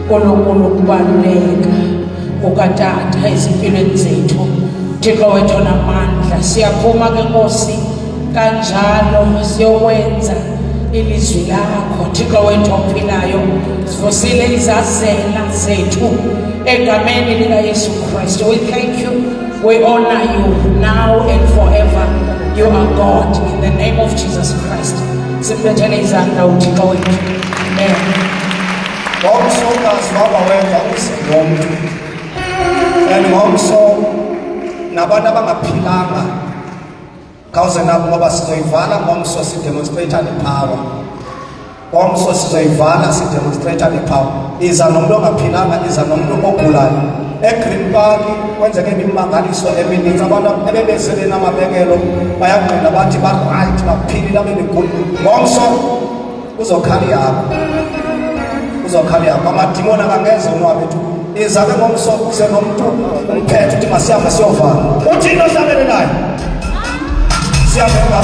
uNkulunkulu ukubaluleka ukatata ezimpilweni zethu Thixo wethu onamandla siyaphuma ke Nkosi kanjalo siyowenza ilizwi lakho Thixo wethu ophilayo sivusile izazela zethu egameni likaYesu Kristu. We thank you, we honor you now and forever. You are God in the name of Jesus Christ. Simbethele izandla uThixo wethu. Amen. Ngomsokazi waba wenza usingomuntu and ngomso nabantu abangaphilanga khawuze nabo ngoba sizoyivala ngomso sidemonstrate the power ngomso sizoyivala sidemonstrate the power iza nomuntu ongaphilanga iza nomuntu ogulayo eGreen Park kwenzeke imimangaliso emininzi abantu ebebezele namabekelo bayaqina bathi ba right baphilile abebegudu ngomso uzokhala yakho amadimoni angangeze unwabethu izabe ngomso kuze nomuntu umphethe uthi masiyama siyovala uthini ohlangene naye siyabonga